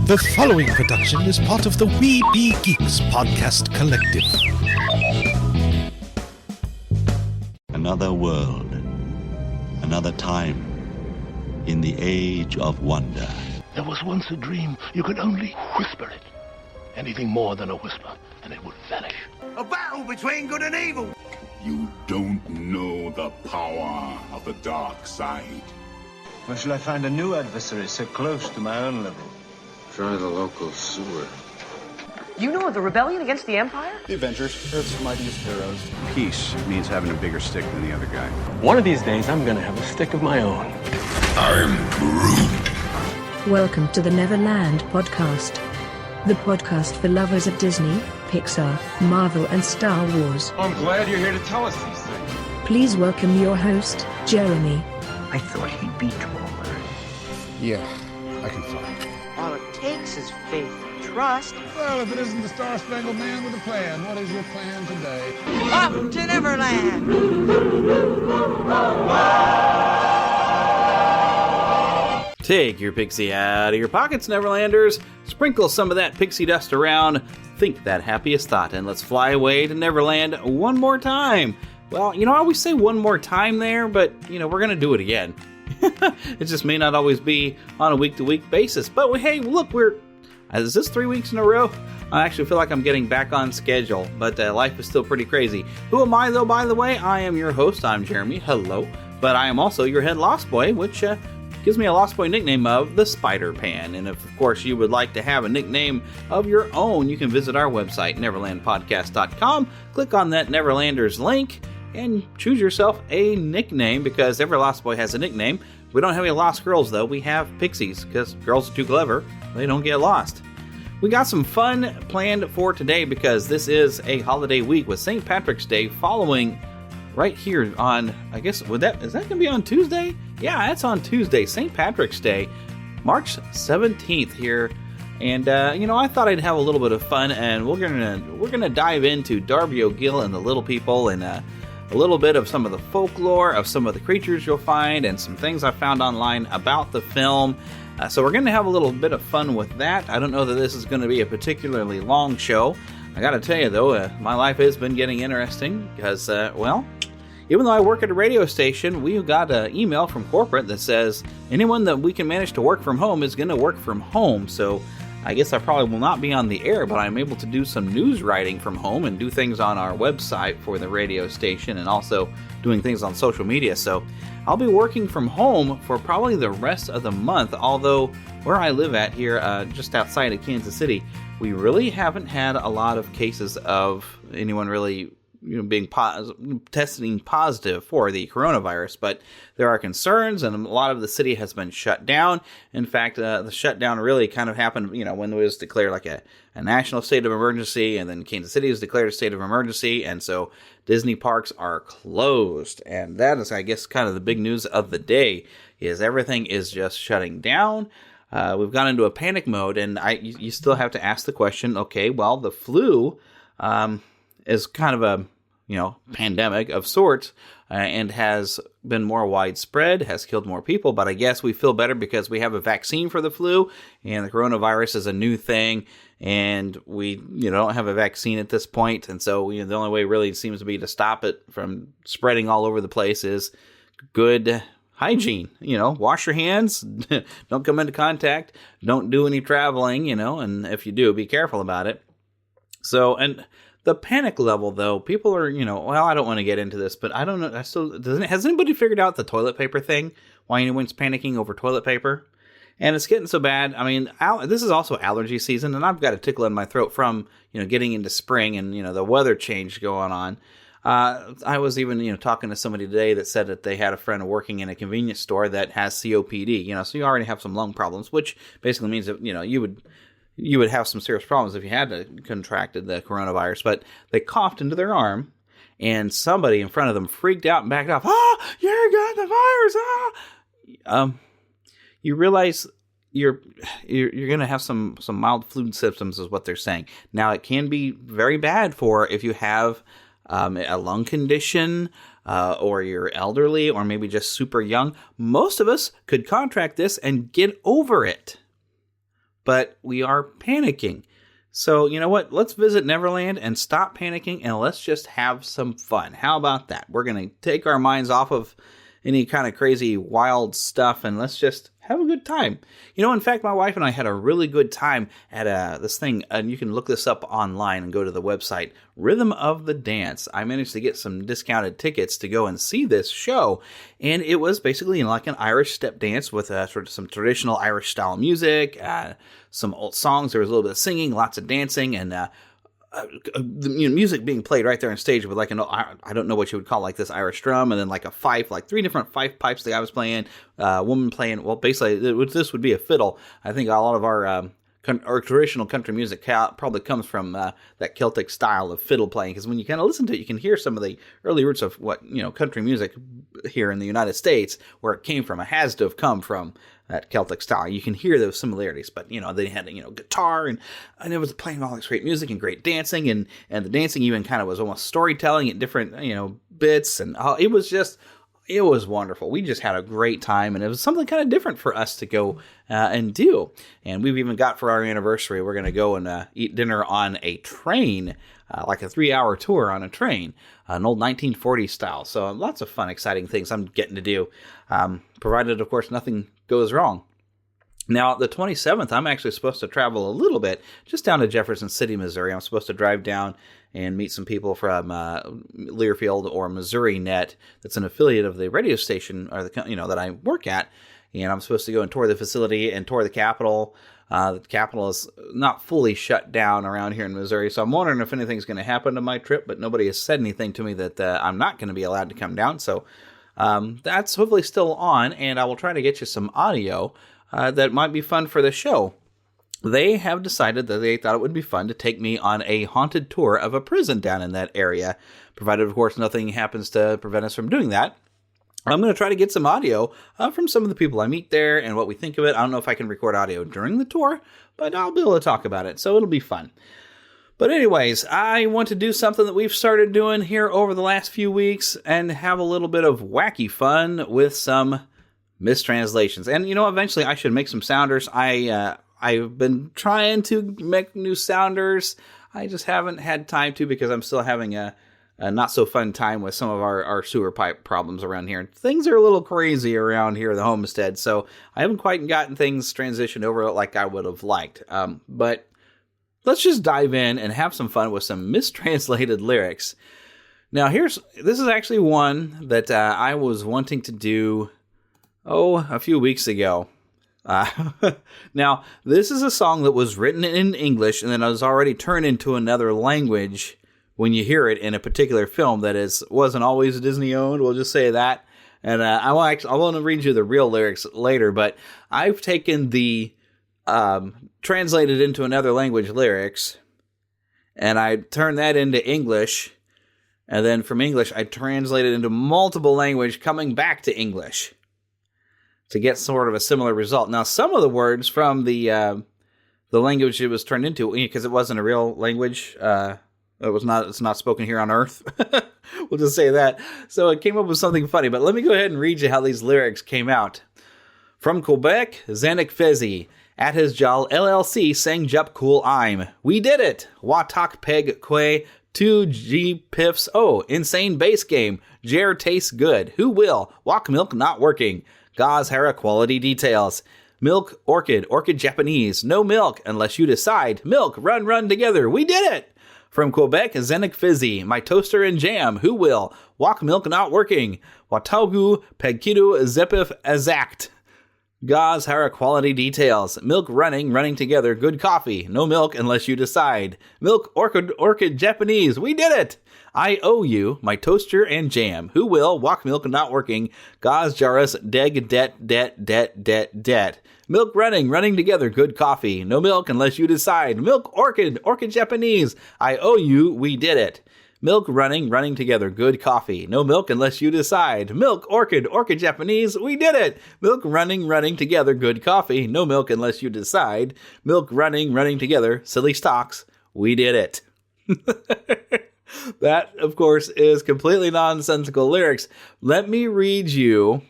The following production is part of the We Be Geeks podcast collective. Another world, another time, in the age of wonder. There was once a dream. You could only whisper it. Anything more than a whisper, and it would vanish. A battle between good and evil. You don't know the power of the dark side. Where shall I find a new adversary so close to my own level? Try the local sewer. You know of the rebellion against the Empire? The Avengers, Earth's mightiest heroes. Peace means having a bigger stick than the other guy. One of these days, I'm gonna have a stick of my own. I'm Groot. Welcome to the Neverland podcast. The podcast for lovers of Disney, Pixar, Marvel, and Star Wars. I'm glad you're here to tell us these things. Please welcome your host, Jeremy. I thought he'd be taller. Yeah, I can fly. All it takes is faith and trust. Well, if it isn't the Star-Spangled Man with a plan, what is your plan today? Up to Neverland! Take your pixie out of your pockets, Neverlanders. Sprinkle some of that pixie dust around. Think that happiest thought, and let's fly away to Neverland one more time. Well, I always say one more time there, but, we're going to do it again. It just may not always be on a week-to-week basis. But, hey, look, is this 3 weeks in a row? I actually feel like I'm getting back on schedule, but life is still pretty crazy. Who am I, though, by the way? I am your host. I'm Jeremy. Hello. But I am also your head Lost Boy, which gives me a Lost Boy nickname of the Spider-Pan. And if, of course, you would like to have a nickname of your own, you can visit our website, neverlandpodcast.com. Click on that Neverlanders link and choose yourself a nickname, because every Lost Boy has a nickname. We don't have any Lost Girls, though. We have Pixies, because girls are too clever. They don't get lost. We got some fun planned for today, because this is a holiday week with St. Patrick's Day following right here on, I guess, is that going to be on Tuesday? Yeah, that's on Tuesday, St. Patrick's Day, March 17th here. And, I thought I'd have a little bit of fun, and we're gonna dive into Darby O'Gill and the Little People, and a little bit of some of the folklore of some of the creatures you'll find, and some things I found online about the film. So we're going to have a little bit of fun with that. I don't know that this is going to be a particularly long show. I got to tell you, though, my life has been getting interesting because, even though I work at a radio station, we got an email from corporate that says anyone that we can manage to work from home is going to work from home. So I guess I probably will not be on the air, but I'm able to do some news writing from home and do things on our website for the radio station, and also doing things on social media. So I'll be working from home for probably the rest of the month, although where I live at here, just outside of Kansas City, we really haven't had a lot of cases of anyone really being testing positive for the coronavirus, but there are concerns, and a lot of the city has been shut down. In fact, the shutdown really kind of happened, when it was declared like a national state of emergency, and then Kansas City was declared a state of emergency, and so Disney parks are closed, and that is, I guess, kind of the big news of the day, is everything is just shutting down. We've gone into a panic mode, and you still have to ask the question, okay, well, the flu is kind of a pandemic of sorts, and has been more widespread, has killed more people, but I guess we feel better because we have a vaccine for the flu, and the coronavirus is a new thing, and we don't have a vaccine at this point, and so the only way really seems to be to stop it from spreading all over the place is good hygiene. Wash your hands, don't come into contact, don't do any traveling, and if you do, be careful about it. So, and the panic level, though, people are, I don't want to get into this, but I don't know. Has anybody figured out the toilet paper thing? Why anyone's panicking over toilet paper? And it's getting so bad. I mean, this is also allergy season, and I've got a tickle in my throat from, getting into spring and, the weather change going on. I was even, talking to somebody today that said that they had a friend working in a convenience store that has COPD, so you already have some lung problems, which basically means that, you would have some serious problems if you had contracted the coronavirus. But they coughed into their arm, and somebody in front of them freaked out and backed off. You got the virus! You realize you're going to have some mild flu symptoms, is what they're saying. Now, it can be very bad for if you have a lung condition, or you're elderly, or maybe just super young. Most of us could contract this and get over it. but we are panicking. So, you know what? Let's visit Neverland and stop panicking, and let's just have some fun. How about that? We're going to take our minds off of any kind of crazy, wild stuff, and let's just have a good time. You know, in fact, my wife and I had a really good time at this thing, and you can look this up online and go to the website, Rhythm of the Dance. I managed to get some discounted tickets to go and see this show, and it was basically like an Irish step dance with sort of some traditional Irish style music, some old songs. There was a little bit of singing, lots of dancing, and the music being played right there on stage with like I don't know what you would call like this Irish drum, and then like a fife, like 3 different fife pipes the guy was playing, woman playing, well, basically this would be a fiddle. I think a lot of our traditional country music probably comes from that Celtic style of fiddle playing, because when you kind of listen to it, you can hear some of the early roots of what, you know, country music here in the United States, where it came from. It has to have come from that Celtic style. You can hear those similarities, but, you know, they had, you know, guitar, and it was playing all this great music and great dancing, and the dancing even kind of was almost storytelling at different, you know, bits, and it was wonderful. We just had a great time, and it was something kind of different for us to go and do. And we've even got, for our anniversary, we're going to go and eat dinner on a train, like a 3-hour tour on a train, an old 1940s style. So lots of fun, exciting things I'm getting to do, provided, of course, nothing goes wrong. Now, the 27th, I'm actually supposed to travel a little bit, just down to Jefferson City, Missouri. I'm supposed to drive down and meet some people from Learfield or Missouri Net. That's an affiliate of the radio station, or that I work at. And I'm supposed to go and tour the facility and tour the Capitol. The Capitol is not fully shut down around here in Missouri, so I'm wondering if anything's going to happen to my trip. But nobody has said anything to me that I'm not going to be allowed to come down. So that's hopefully still on, and I will try to get you some audio that might be fun for the show. They have decided that they thought it would be fun to take me on a haunted tour of a prison down in that area, provided, of course, nothing happens to prevent us from doing that. I'm going to try to get some audio from some of the people I meet there and what we think of it. I don't know if I can record audio during the tour, but I'll be able to talk about it, so it'll be fun. But anyways, I want to do something that we've started doing here over the last few weeks and have a little bit of wacky fun with some mistranslations. And, you know, eventually I should make some sounders. I've been trying to make new sounders. I just haven't had time to, because I'm still having a not so fun time with some of our sewer pipe problems around here. Things are a little crazy around here at the homestead, so I haven't quite gotten things transitioned over like I would have liked. But let's just dive in and have some fun with some mistranslated lyrics. Now, this is actually one that I was wanting to do, a few weeks ago. Now, this is a song that was written in English and then it was already turned into another language when you hear it in a particular film that wasn't always Disney owned, we'll just say that. And I want to read you the real lyrics later, but I've taken the translated into another language lyrics, and I turned that into English, and then from English I translated into multiple language coming back to English to get sort of a similar result. Now, some of the words from the language it was turned into, because it wasn't a real language, it's not spoken here on Earth. We'll just say that. So it came up with something funny, but let me go ahead and read you how these lyrics came out. From Quebec, Zanuck Fezzy. At his Jal LLC sang Jup Cool I'm. We did it! Watak Peg Quay 2G Piffs. Oh, insane bass game. Jer tastes good. Who will? Walk milk not working. Gauze Hera quality details. Milk orchid Japanese. No milk unless you decide. Milk run together. We did it! From Quebec, Zanuck Fizzy. My toaster and jam. Who will? Walk milk not working. Watagu Pegkidu Zepif Azact. Gauze Hera quality details. Milk running together. Good coffee. No milk unless you decide. Milk orchid Japanese. We did it! I owe you my toaster and jam. Who will? Walk milk not working. Gauze Jarus deg debt. Milk running together. Good coffee. No milk unless you decide. Milk orchid Japanese. I owe you. We did it. Milk running together. Good coffee. No milk unless you decide. Milk orchid Japanese. We did it. Milk running together. Good coffee. No milk unless you decide. Milk running together. Silly stocks. We did it. That, of course, is completely nonsensical lyrics. Let me read you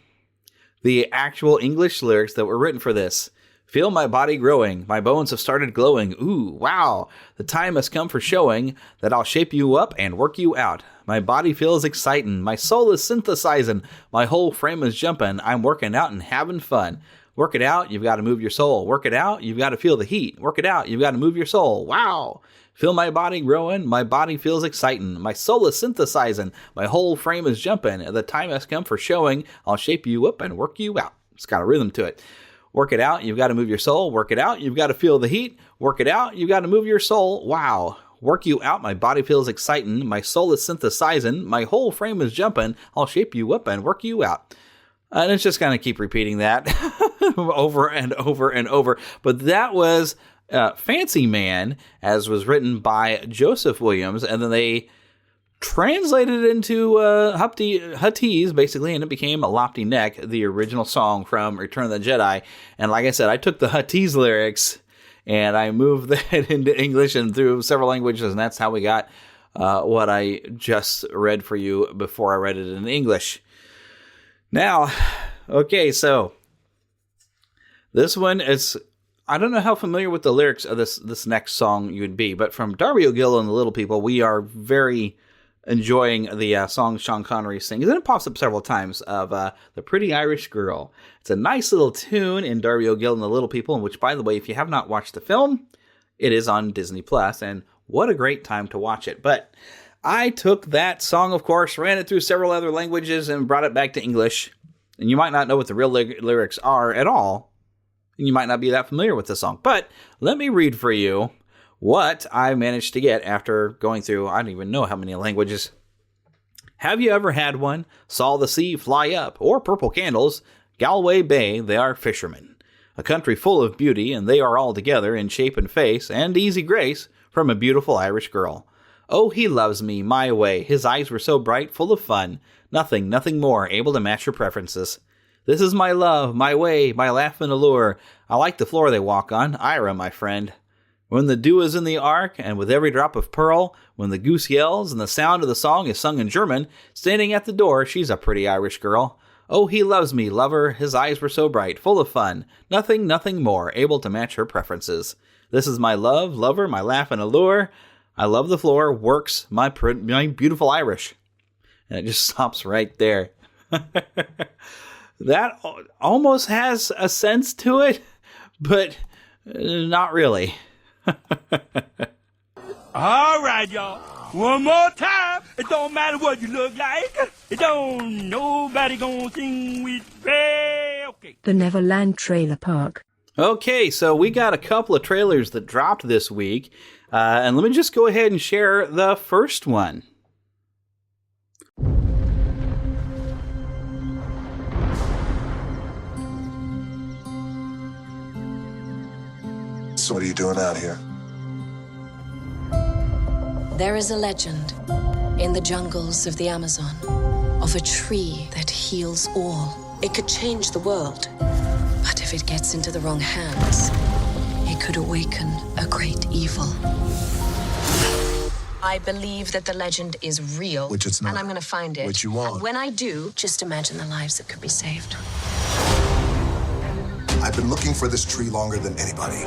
the actual English lyrics that were written for this. Feel my body growing. My bones have started glowing. Ooh, wow. The time has come for showing that I'll shape you up and work you out. My body feels exciting. My soul is synthesizing. My whole frame is jumping. I'm working out and having fun. Work it out, you've got to move your soul. Work it out, you've got to feel the heat. Work it out, you've got to move your soul. Wow. Feel my body growing. My body feels exciting. My soul is synthesizing. My whole frame is jumping. The time has come for showing. I'll shape you up and work you out. It's got a rhythm to it. Work it out, you've got to move your soul. Work it out, you've got to feel the heat. Work it out, you've got to move your soul. Wow. Work you out, my body feels exciting. My soul is synthesizing. My whole frame is jumping. I'll shape you up and work you out. And it's just going to keep repeating that over and over and over. But that was Fancy Man, as was written by Joseph Williams. And then they translated it into Huttese, basically, and it became Lopty Neck, the original song from Return of the Jedi. And like I said, I took the Huttese lyrics and I moved that into English and through several languages. And that's how we got what I just read for you before I read it in English. Now, okay, so this one is, I don't know how familiar with the lyrics of this next song you would be, but from Darby O'Gill and the Little People, we are very enjoying the song Sean Connery sings, and it pops up several times, of The Pretty Irish Girl. It's a nice little tune in Darby O'Gill and the Little People, in which, by the way, if you have not watched the film, it is on Disney+, and what a great time to watch it. But I took that song, of course, ran it through several other languages and brought it back to English. And you might not know what the real lyrics are at all. And you might not be that familiar with the song. But let me read for you what I managed to get after going through, I don't even know how many languages. Have you ever had one? Saw the sea fly up, or purple candles? Galway Bay, they are fishermen. A country full of beauty, and they are all together in shape and face, and easy grace, from a beautiful Irish girl. Oh, he loves me, my way. His eyes were so bright, full of fun. Nothing more, able to match your preferences. This is my love, my way, my laugh and allure. I like the floor they walk on, Ira, my friend. When the dew is in the ark, and with every drop of pearl, when the goose yells, and the sound of the song is sung in German, standing at the door, she's a pretty Irish girl. Oh, he loves me, lover. His eyes were so bright, full of fun. Nothing more, able to match her preferences. This is my love, lover, my laugh and allure. I love the floor, works, my beautiful Irish. And it just stops right there. That almost has a sense to it, but not really. All right, y'all. One more time. It don't matter what you look like. It don't nobody gonna sing with me. Okay. The Neverland Trailer Park. Okay, so we got a couple of trailers that dropped this week. And let me just go ahead and share the first one. So what are you doing out here? There is a legend in the jungles of the Amazon of a tree that heals all. It could change the world, but if it gets into the wrong hands, it could awaken a great evil. I believe that the legend is real. Which it's not. And I'm going to find it. Which you won't. And when I do, just imagine the lives that could be saved. I've been looking for this tree longer than anybody.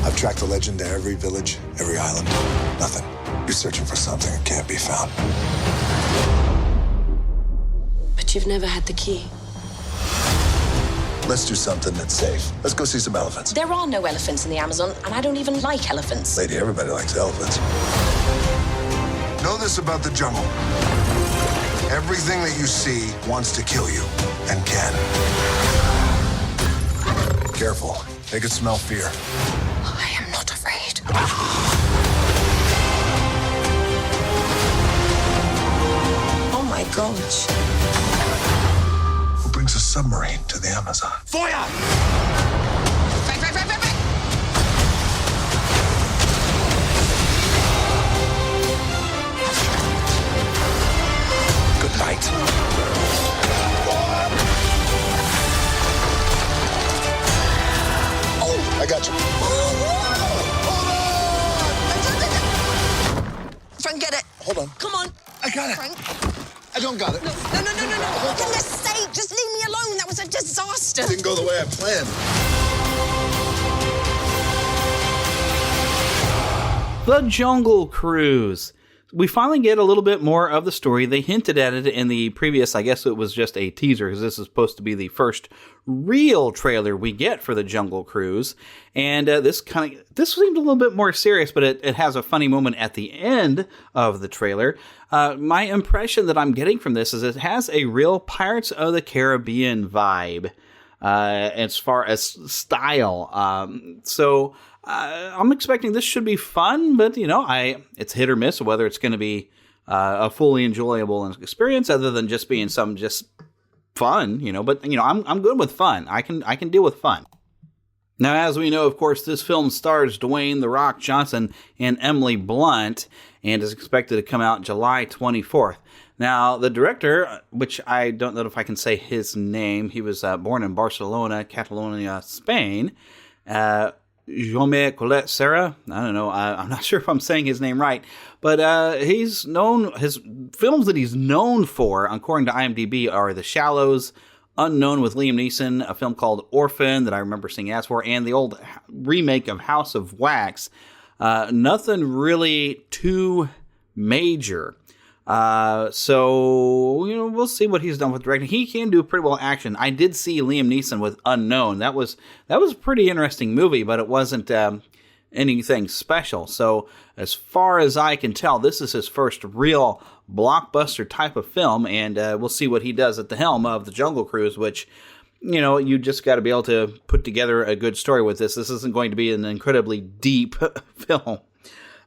I've tracked the legend to every village, every island. Nothing. You're searching for something that can't be found. But you've never had the key. Let's do something that's safe. Let's go see some elephants. There are no elephants in the Amazon, and I don't even like elephants. Lady, everybody likes elephants. Know this about the jungle. Everything that you see wants to kill you, and can. Careful. They could smell fear. I am not afraid. Oh my gosh. Who brings a submarine to the Amazon? Fire! Good night. I got you. Frank, get it. Hold on. Come on. I got it. Frank. I don't got it. No. For goodness sake, just leave me alone. alone. That was a disaster. Didn't go the way I planned. The Jungle Cruise. We finally get a little bit more of the story. They hinted at it in the previous, I guess it was just a teaser, because this is supposed to be the first real trailer we get for the Jungle Cruise. And this seemed a little bit more serious, but it has a funny moment at the end of the trailer. My impression that I'm getting from this is it has a real Pirates of the Caribbean vibe as far as style. I'm expecting this should be fun, but it's hit or miss whether it's going to be a fully enjoyable experience, other than just being some just fun. But I'm good with fun. I can deal with fun. Now, as we know, of course, this film stars Dwayne "The Rock" Johnson and Emily Blunt, and is expected to come out July 24th. Now, the director, which I don't know if I can say his name, he was born in Barcelona, Catalonia, Spain. Jaume Colette Serra. I don't know. I'm not sure if I'm saying his name right, but his films that he's known for, according to IMDb, are The Shallows, Unknown with Liam Neeson, a film called Orphan that I remember seeing ads for, and the old remake of House of Wax. Nothing really too major. We'll see what he's done with directing. He can do pretty well action. I did see Liam Neeson with Unknown. That was a pretty interesting movie, but it wasn't anything special. So as far as I can tell, this is his first real blockbuster type of film, and we'll see what he does at the helm of the Jungle Cruise, which, you just got to be able to put together a good story with this. This isn't going to be an incredibly deep film.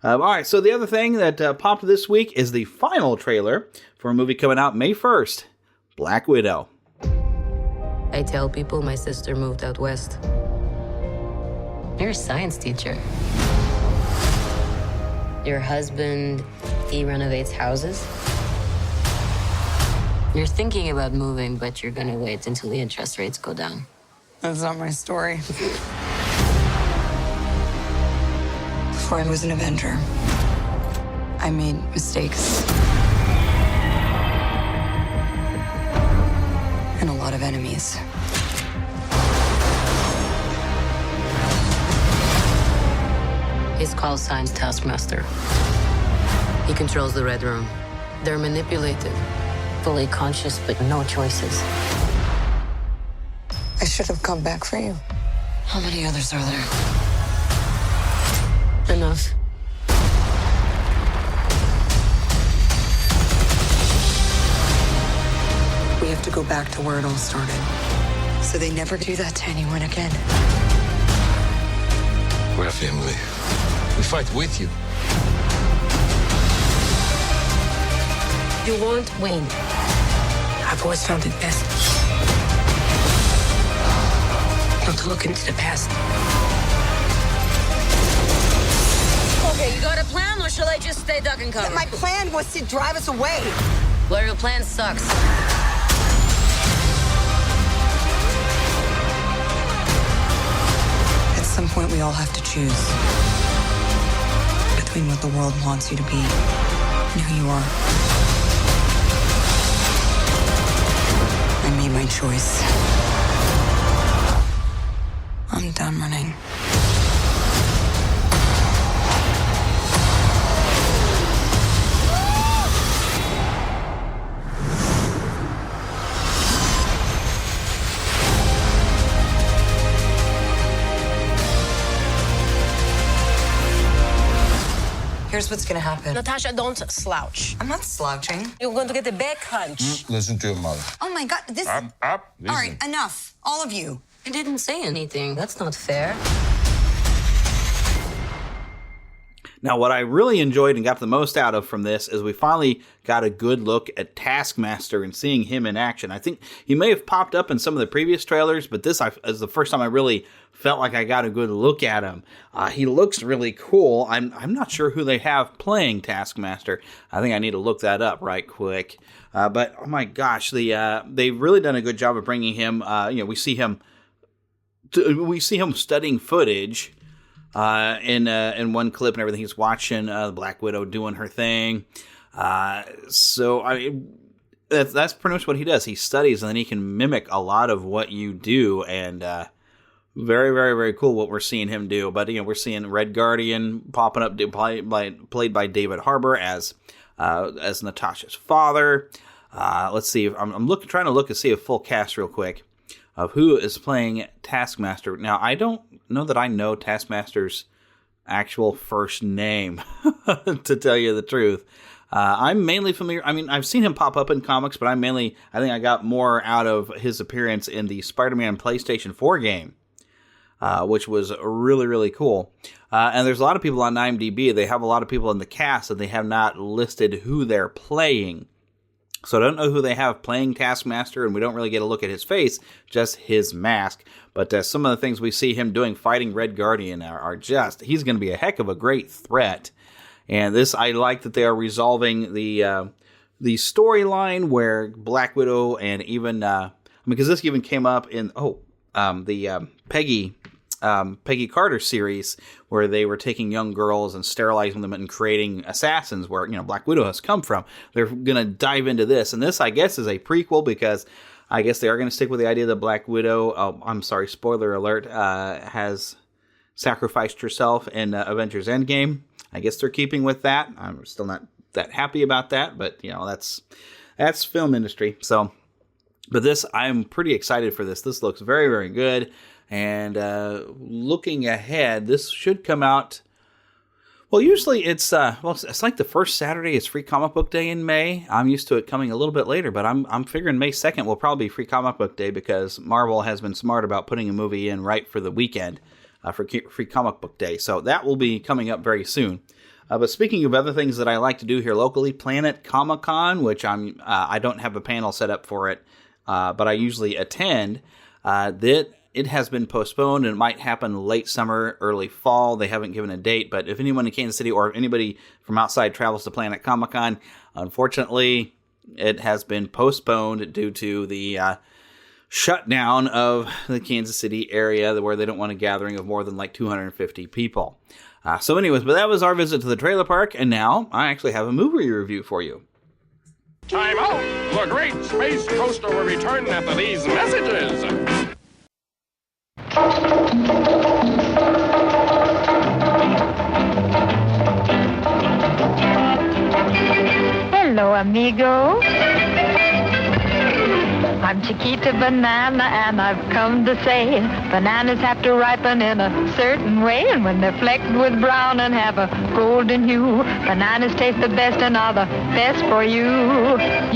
All right, so the other thing that popped this week is the final trailer for a movie coming out May 1st, Black Widow. I tell people my sister moved out west. You're a science teacher. Your husband, he renovates houses. You're thinking about moving, but you're gonna wait until the interest rates go down. That's not my story. Before I was an Avenger, I made mistakes. And a lot of enemies. His call sign's Taskmaster. He controls the Red Room. They're manipulated, fully conscious, but no choices. I should have come back for you. How many others are there? Enough. We have to go back to where it all started. So they never do that to anyone again. We're a family. We fight with you. You won't win. I've always found it best not to look into the past. Okay, you got a plan, or shall I just stay duck and cover? My plan was to drive us away. Well, your plan sucks. At some point, we all have to choose between what the world wants you to be and who you are. I made my choice. I'm done running. Here's what's gonna happen. Natasha, don't slouch. I'm not slouching. You're going to get a back hunch. Listen to your mother. Oh my God, this. Up. All Listen. right, enough, all of you. I didn't say anything. That's not fair. Now, what I really enjoyed and got the most out of from this is we finally got a good look at Taskmaster and seeing him in action. I think he may have popped up in some of the previous trailers, but this is the first time I really felt like I got a good look at him. He looks really cool. I'm not sure who they have playing Taskmaster. I think I need to look that up right quick. But oh my gosh, they've really done a good job of bringing him. We see him studying footage. In one clip and everything, he's watching the Black Widow doing her thing. That's pretty much what he does. He studies, and then he can mimic a lot of what you do, and very, very, very cool what we're seeing him do. But we're seeing Red Guardian popping up, played by David Harbour as Natasha's father. Let's see. I'm trying to look and see a full cast real quick of who is playing Taskmaster. Now, I don't know that I know Taskmaster's actual first name, to tell you the truth. I'm mainly familiar. I mean, I've seen him pop up in comics, but I think I got more out of his appearance in the Spider-Man PlayStation 4 game, which was really, really cool. And there's a lot of people on IMDb. They have a lot of people in the cast, and they have not listed who they're playing. So I don't know who they have playing Taskmaster, and we don't really get a look at his face, just his mask. But some of the things we see him doing fighting Red Guardian are just, he's going to be a heck of a great threat. And this, I like that they are resolving the storyline where Black Widow and even, because this even came up in, the Peggy Carter series, where they were taking young girls and sterilizing them and creating assassins, where, Black Widow has come from. They're going to dive into this. And this, I guess, is a prequel, because I guess they are going to stick with the idea that Black Widow, spoiler alert, has sacrificed herself in Avengers Endgame. I guess they're keeping with that. I'm still not that happy about that, but that's film industry. So, but this, I'm pretty excited for this. This looks very, very good. And looking ahead, this should come out. Well, usually it's like the first Saturday is Free Comic Book Day in May. I'm used to it coming a little bit later, but I'm figuring May 2nd will probably be Free Comic Book Day, because Marvel has been smart about putting a movie in right for the weekend. For Free Comic Book Day. So that will be coming up very soon. But speaking of other things that I like to do here locally, Planet Comic-Con, which I don't have a panel set up for it, but I usually attend, it has been postponed, and it might happen late summer, early fall. They haven't given a date, but if anyone in Kansas City or if anybody from outside travels to Planet Comic-Con, unfortunately, it has been postponed due to the shutdown of the Kansas City area, where they don't want a gathering of more than like 250 people. So anyways, but that was our visit to the trailer park, and now I actually have a movie review for you. Time out! The Great Space Coaster will return after these messages. Hello, amigo. I'm Chiquita Banana, and I've come to say bananas have to ripen in a certain way, and when they're flecked with brown and have a golden hue, bananas taste the best and are the best for you.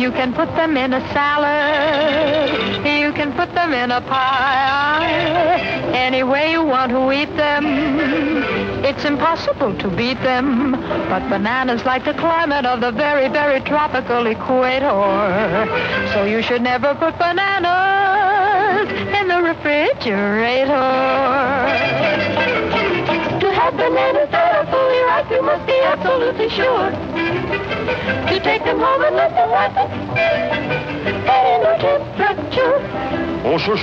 You can put them in a salad, you can put them in a pie, any way you want to eat them. It's impossible to beat them, but bananas like the climate of the very, very tropical equator. So you should never put bananas in the refrigerator. To have bananas that are fully ripe, you must be absolutely sure to take them home and let them ripen at indoor temperature. Oh, sure.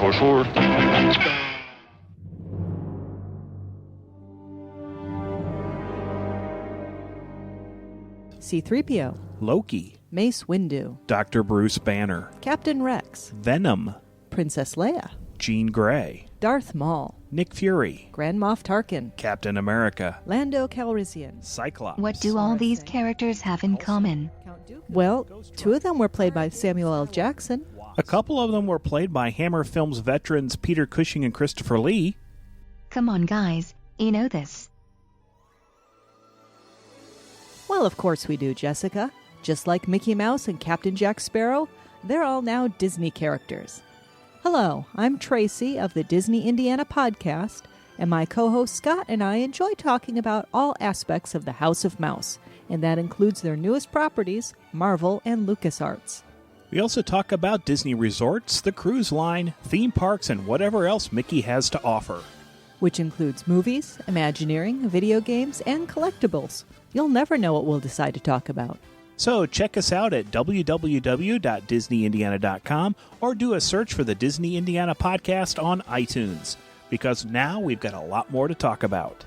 C-3PO, Loki, Mace Windu, Dr. Bruce Banner, Captain Rex, Venom, Princess Leia, Jean Grey, Darth Maul, Nick Fury, Grand Moff Tarkin, Captain America, Lando Calrissian, Cyclops. What do all these characters have in common? Well, two of them were played by Samuel L. Jackson. A couple of them were played by Hammer Films veterans Peter Cushing and Christopher Lee. Come on, guys. You know this. Well, of course we do, Jessica. Just like Mickey Mouse and Captain Jack Sparrow, they're all now Disney characters. Hello, I'm Tracy of the Disney Indiana podcast, and my co-host Scott and I enjoy talking about all aspects of the House of Mouse, and that includes their newest properties, Marvel and LucasArts. We also talk about Disney resorts, the cruise line, theme parks, and whatever else Mickey has to offer. Which includes movies, Imagineering, video games, and collectibles. You'll never know what we'll decide to talk about. So check us out at www.disneyindiana.com or do a search for the Disney Indiana podcast on iTunes, because now we've got a lot more to talk about.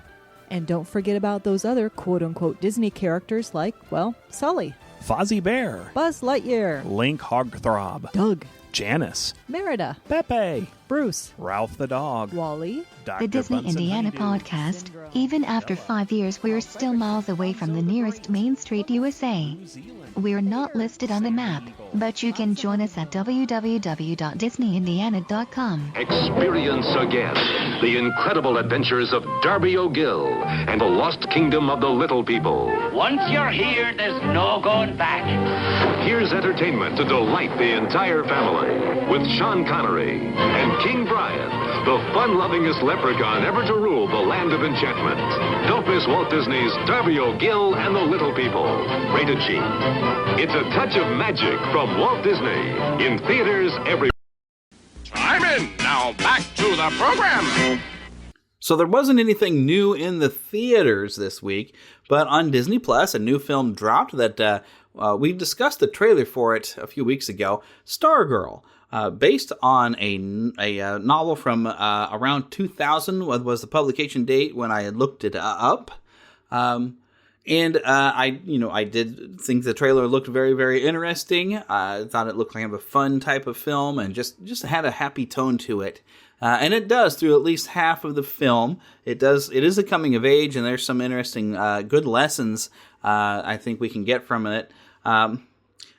And don't forget about those other quote-unquote Disney characters like, well, Sully. Fozzie Bear, Buzz Lightyear, Link Hogthrob, Doug, Janice, Merida, Pepe, Bruce, Ralph the dog, Wally, Dr. The Disney Bunsen Indiana Honeydew. podcast. Even after 5 years, we're still miles away from the nearest Main Street, USA. We're not listed on the map, but you can join us at www.disneyindiana.com. Experience again the incredible adventures of Darby O'Gill and the lost kingdom of the little people. Once you're here, there's no going back. Here's entertainment to delight the entire family with Sean Connery and King Brian, the fun-lovingest leprechaun ever to rule the land of enchantment. Don't miss Walt Disney's Darby O'Gill and the Little People. Rated G. It's a touch of magic from Walt Disney. In theaters every... I'm in. Now back to the program. So there wasn't anything new in the theaters this week, but on Disney Plus, a new film dropped that we discussed the trailer for it a few weeks ago, Stargirl. Based on a novel from around 2000 was the publication date when I had looked it up. I did think the trailer looked very, very interesting. I thought it looked like a fun type of film and just had a happy tone to it. And it does through at least half of the film. It is a coming of age, and there's some interesting, good lessons I think we can get from it.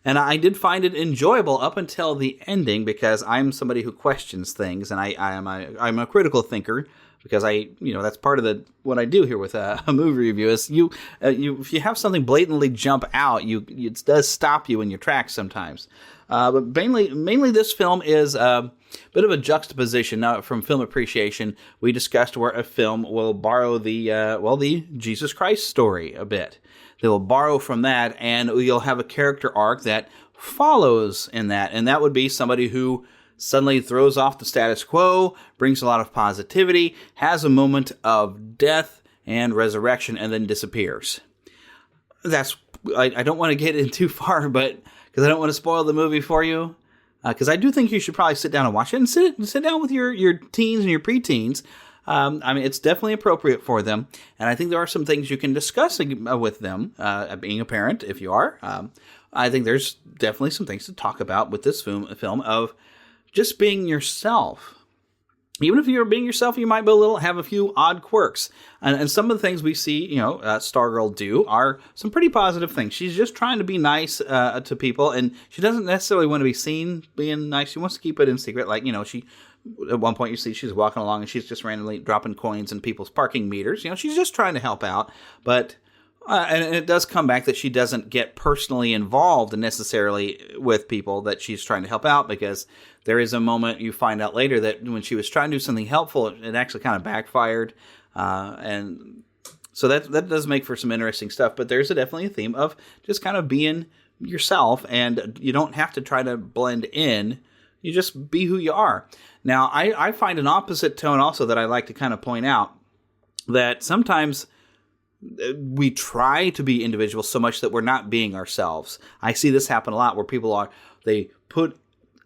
And I did find it enjoyable up until the ending because I'm somebody who questions things, and I'm a critical thinker because that's part of what I do here with a movie review is if you have something blatantly jump out, it does stop you in your tracks sometimes. But mainly this film is a bit of a juxtaposition. Now, from Film Appreciation, we discussed where a film will borrow the Jesus Christ story a bit. They will borrow from that, and you'll have a character arc that follows in that. And that would be somebody who suddenly throws off the status quo, brings a lot of positivity, has a moment of death and resurrection, and then disappears. I don't want to get in too far, but because I don't want to spoil the movie for you. Because I do think you should probably sit down and watch it, and sit down with your teens and your preteens. It's definitely appropriate for them, and I think there are some things you can discuss with them, being a parent, if you are. I think there's definitely some things to talk about with this film of just being yourself. Even if you're being yourself, you might have a few odd quirks. And some of the things we see, Stargirl do are some pretty positive things. She's just trying to be nice to people, and she doesn't necessarily want to be seen being nice. She wants to keep it in secret. She... At one point, you see she's walking along and she's just randomly dropping coins in people's parking meters. She's just trying to help out. But and it does come back that she doesn't get personally involved necessarily with people that she's trying to help out, because there is a moment you find out later that when she was trying to do something helpful, it actually kind of backfired. And so that does make for some interesting stuff. But there's definitely a theme of just kind of being yourself, and you don't have to try to blend in. You just be who you are. Now, I find an opposite tone also that I like to kind of point out, that sometimes we try to be individuals so much that we're not being ourselves. I see this happen a lot where they put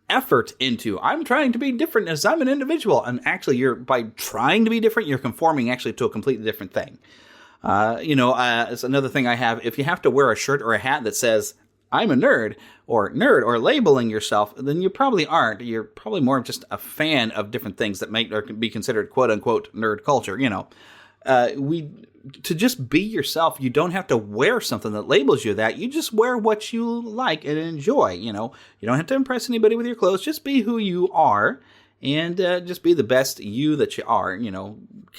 effort into, I'm trying to be different as I'm an individual. And actually, by trying to be different, you're conforming actually to a completely different thing. It's another thing I have. If you have to wear a shirt or a hat that says, I'm a nerd, or labeling yourself, then you probably aren't. You're probably more just a fan of different things that might be considered quote-unquote nerd culture, To just be yourself, you don't have to wear something that labels you that. You just wear what you like and enjoy, You don't have to impress anybody with your clothes. Just be who you are, and just be the best you that you are.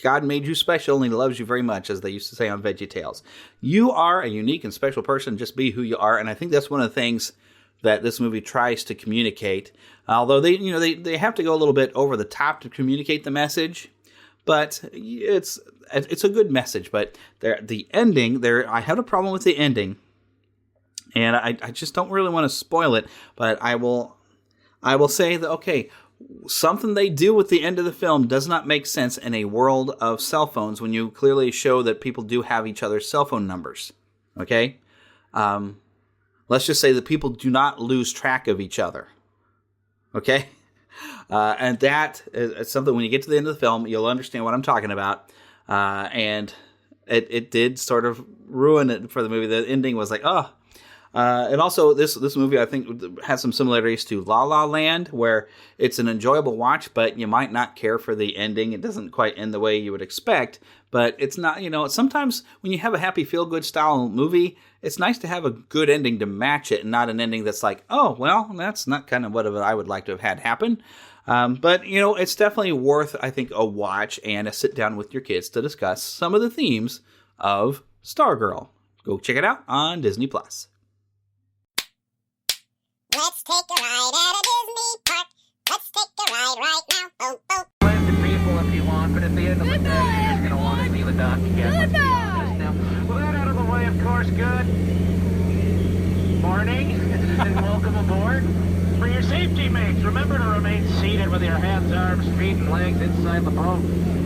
God made you special and he loves you very much, as they used to say on VeggieTales. You are a unique and special person. Just be who you are. And I think that's one of the things that this movie tries to communicate. Although they have to go a little bit over the top to communicate the message, but it's a good message. But the ending, I had a problem with the ending, and I just don't really want to spoil it. But I will say that, okay, something they do with the end of the film does not make sense in a world of cell phones when you clearly show that people do have each other's cell phone numbers. Okay? Let's just say that people do not lose track of each other. Okay? And that is something, when you get to the end of the film, you'll understand what I'm talking about. And it did sort of ruin it for the movie. The ending was like, And also, this movie, I think, has some similarities to La La Land, where it's an enjoyable watch, but you might not care for the ending. It doesn't quite end the way you would expect, but it's not, sometimes when you have a happy feel-good style movie, it's nice to have a good ending to match it, and not an ending that's like, oh, well, that's not kind of what I would like to have had happen. But, it's definitely worth, I think, a watch and a sit down with your kids to discuss some of the themes of Stargirl. Go check it out on Disney+. Let's take a ride at a Disney park. Let's take a ride right now. Boom, boom. Listen to people if you want, but at the end of the day, you're just going to want to see the doc again. Let's be honest. Now, with that out of the way, of course, good morning and welcome aboard. For your safety, mates, remember to remain seated with your hands, arms, feet, and legs inside the boat.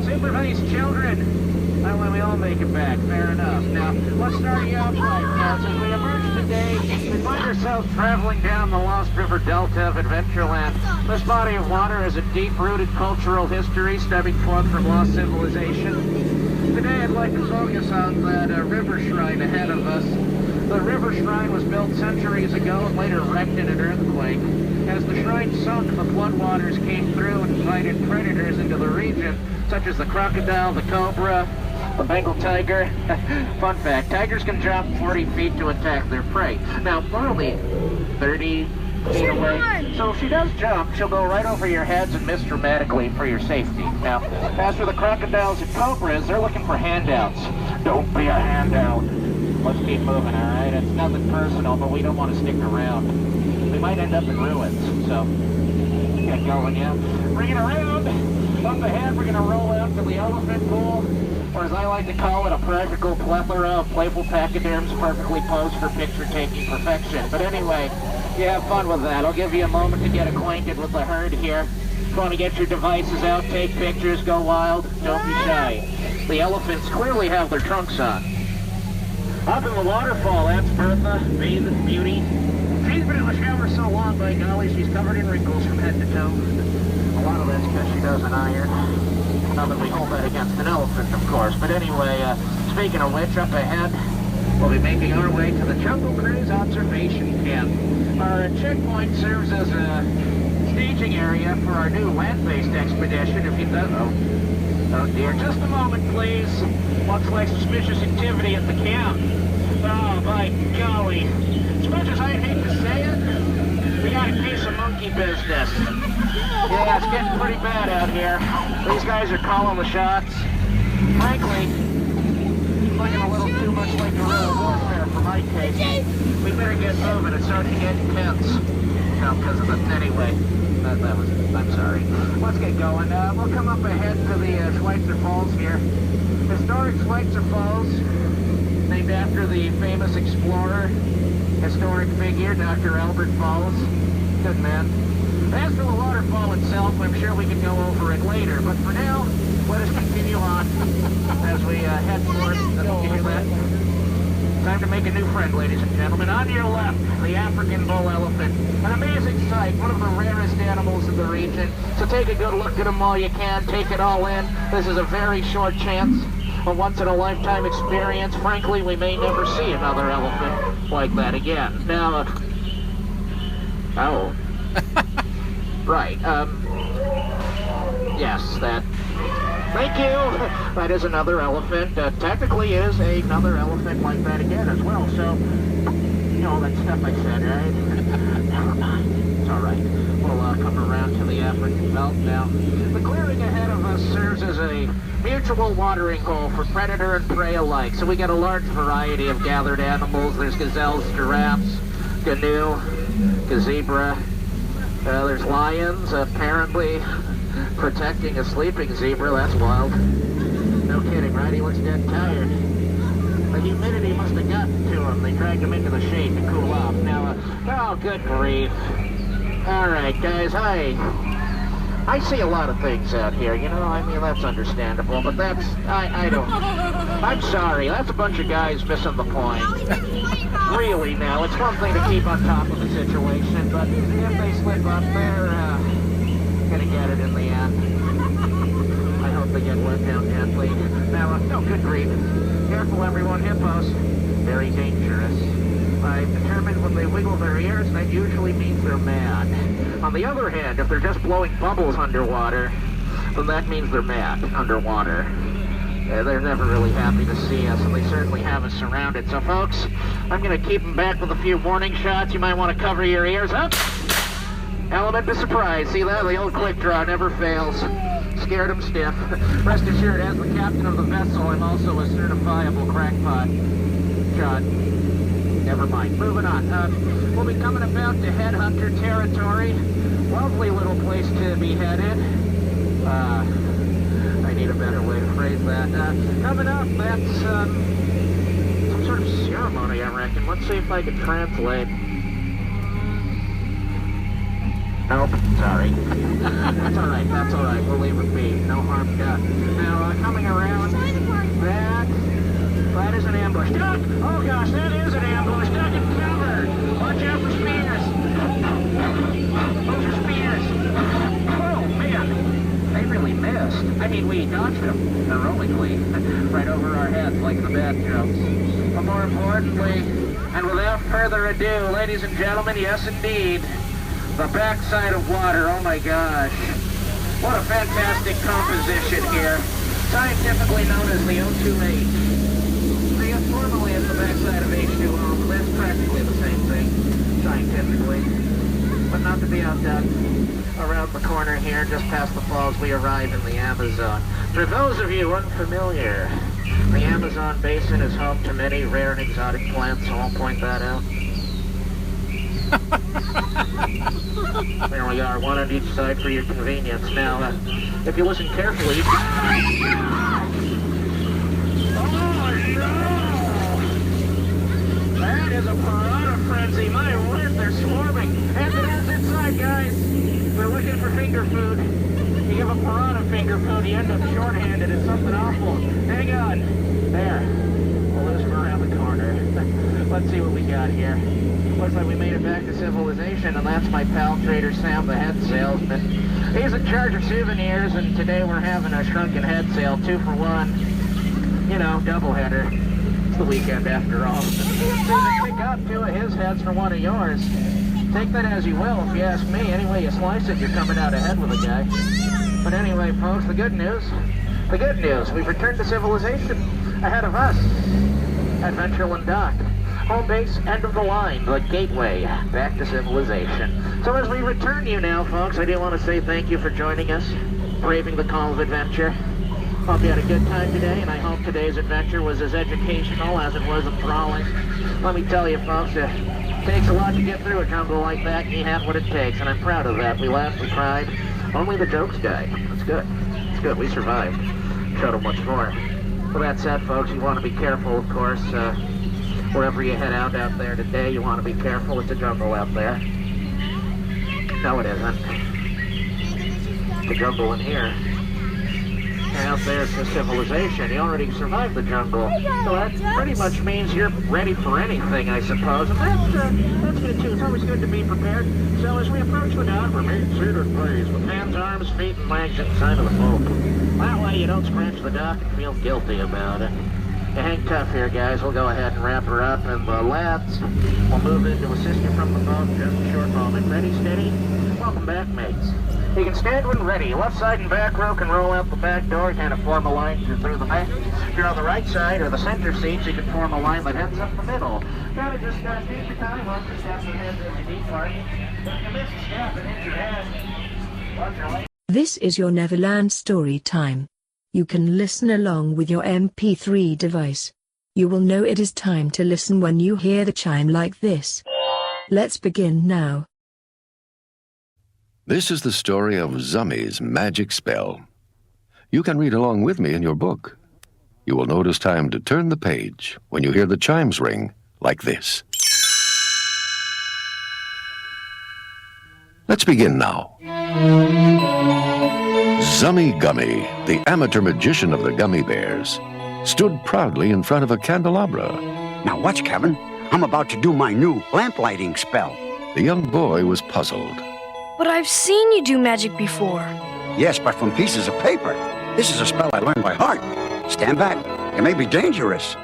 Supervise children. That way we all make it back. Fair enough. Now, let's start you out right. Now, as we emerge today, we find ourselves traveling down the Lost River Delta of Adventureland. This body of water has a deep-rooted cultural history stemming forth from lost civilization. Today, I'd like to focus on that river shrine ahead of us. The river shrine was built centuries ago and later wrecked in an earthquake. As the shrine sunk, the floodwaters came through and invited predators into the region, such as the crocodile, the cobra, the Bengal tiger. Fun fact, tigers can jump 40 feet to attack their prey. Now, we're only 30 feet away, so if she does jump, she'll go right over your heads and miss dramatically for your safety. Now, as for the crocodiles and cobras, they're looking for handouts. Don't be a handout. Let's keep moving, all right? It's nothing personal, but we don't want to stick around. We might end up in ruins, so get going, yeah? Bring it around. Up ahead, we're going to roll out to the elephant pool, or as I like to call it, a practical plethora of playful pachyderms perfectly posed for picture-taking perfection. But anyway, you have fun with that. I'll give you a moment to get acquainted with the herd here. If you want to get your devices out, take pictures, go wild, don't be shy. The elephants clearly have their trunks on. Up in the waterfall, that's Bertha, bathing beauty. She's been in the shower so long, by golly, she's covered in wrinkles from head to toe. A lot of that's because she doesn't iron. Not that we hold that against an elephant, of course. But anyway, speaking of which, up ahead, we'll be making our way to the Jungle Cruise Observation Camp. Our checkpoint serves as a staging area for our new land-based expedition. If you don't know. Oh dear, just a moment, please. Looks like suspicious activity at the camp. Oh, by golly. As much as I'd hate to say it, we got a case of monkey business. Yeah, it's getting pretty bad out here. These guys are calling the shots. Frankly, it's looking a little too much like guerrilla warfare for my taste. We better get moving. It's starting to get intense. No, because of it. Anyway, I'm sorry. Let's get going. We'll come up ahead to the Schweitzer Falls here. Historic Schweitzer Falls, named after the famous explorer, historic figure, Dr. Albert Falls. Good man. As for the waterfall itself, I'm sure we can go over it later, but for now, let us continue on as we head towards the time to make a new friend, ladies and gentlemen. On your left, the African bull elephant. An amazing sight, one of the rarest animals in the region. So take a good look at them while you can, take it all in. This is a very short chance, a once-in-a-lifetime experience. Frankly, we may never see another elephant like that again. Now, oh. Right, yes, that... Thank you! That is another elephant. Technically is another elephant like that again as well, so... You know, that stuff I said, right? Never mind. It's alright. We'll come around to the African belt now. The clearing ahead of us serves as a mutual watering hole for predator and prey alike. So we got a large variety of gathered animals. There's gazelles, giraffes, gnu, gazebra. There's lions, apparently protecting a sleeping zebra. That's wild. No kidding, right? He looks dead tired. The humidity must have gotten to him. They dragged him into the shade to cool off. Now, oh, good grief. All right, guys, I see a lot of things out here, you know, I mean, that's understandable, but that's, I don't, I'm sorry, that's a bunch of guys missing the point. Really now, it's one thing to keep on top of the situation, but if they slip up, they're gonna get it in the end. I hope they get let down gently. Now, no, good grief. Careful everyone, hippos. Very dangerous. I've determined when they wiggle their ears, that usually means they're mad. On the other hand, if they're just blowing bubbles underwater, then that means they're mad underwater. They're never really happy to see us, and they certainly have us surrounded. So, folks, I'm going to keep them back with a few warning shots. You might want to cover your ears up. Element of surprise. See that? The old click draw never fails. Scared them stiff. Rest assured, as the captain of the vessel, I'm also a certifiable crackpot. Shot. Never mind. Moving on. We'll be coming about to headhunter territory. Lovely little place to be headed. I need a better way to phrase that. Coming up, that's some sort of ceremony, I reckon. Let's see if I can translate. Nope, sorry. That's all right. We'll leave it be. No harm done. Now, coming around, that is an ambush. Duck! Oh gosh, that is an ambush. Duck and cover! Watch out for spears! Those are spears! Oh, man! They really missed. I mean, we dodged them heroically. Right over our heads like the bad jokes. But more importantly, and without further ado, ladies and gentlemen, yes indeed, the backside of water. Oh my gosh. What a fantastic composition here. Scientifically known as the O2H. Formally it's the backside of H2O, but that's practically the same thing, scientifically. But not to be outdone, around the corner here, just past the falls, we arrive in the Amazon. For those of you unfamiliar, the Amazon basin is home to many rare and exotic plants, so I'll point that out. There we are, one on each side for your convenience. Now, if you listen carefully... That is a piranha frenzy. My word, they're swarming. And that's inside, guys. We're looking for finger food. You give a piranha finger food, you end up shorthanded. It's something awful. Hang on. There. We'll lose them around the corner. Let's see what we got here. Looks like we made it back to civilization, and that's my pal Trader Sam, the head salesman. He's in charge of souvenirs, and today we're having a shrunken head sale, 2 for 1. You know, doubleheader. It's the weekend after all. So you can pick up 2 of his heads for 1 of yours. Take that as you will, if you ask me. Any way you slice it, you're coming out ahead with a guy. But anyway, folks, the good news, we've returned to civilization. Ahead of us, Adventureland Dock. Home base, end of the line, the gateway back to civilization. So as we return you now, folks, I do want to say thank you for joining us, braving the call of adventure. Hope you had a good time today, and I hope today's adventure was as educational as it was enthralling. Let me tell you, folks, it takes a lot to get through a jungle like that, and you have what it takes, and I'm proud of that. We laughed, we cried. Only the jokes died. That's good. It's good. We survived. Showed them what's for. With that said, folks, you want to be careful, of course. Wherever you head out there today, you want to be careful. It's a jungle out there. No, it isn't. It's a jungle in here. And out there, it's a civilization. You already survived the jungle. So that pretty much means you're ready for anything, I suppose. And that's good, too. It's always good to be prepared. So as we approach the dock, remain seated, please, with hands, arms, feet, and legs inside of the boat. That way you don't scratch the dock and feel guilty about it. You hang tough here, guys. We'll go ahead and wrap her up, and the lads will move in to assist you from the boat in just a short moment. Ready, steady? Welcome back, mates. You can stand when ready. Left side and back row can roll out the back door, kind of form a line through the back. If you're on the right side or the center seats, you can form a line that ends up the middle. Kind of just take your time, watch your steps and heads in the deep part. If you miss a step and hit your head, watch your leg. This is your Neverland story time. You can listen along with your MP3 device. You will know it is time to listen when you hear the chime like this. Let's begin now. This is the story of Zummy's magic spell. You can read along with me in your book. You will know it is time to turn the page when you hear the chimes ring like this. Let's begin now. Zummy Gummy, the amateur magician of the gummy bears, stood proudly in front of a candelabra. Now watch, Kevin. I'm about to do my new lamp-lighting spell. The young boy was puzzled. But I've seen you do magic before. Yes, but from pieces of paper. This is a spell I learned by heart. Stand back. It may be dangerous.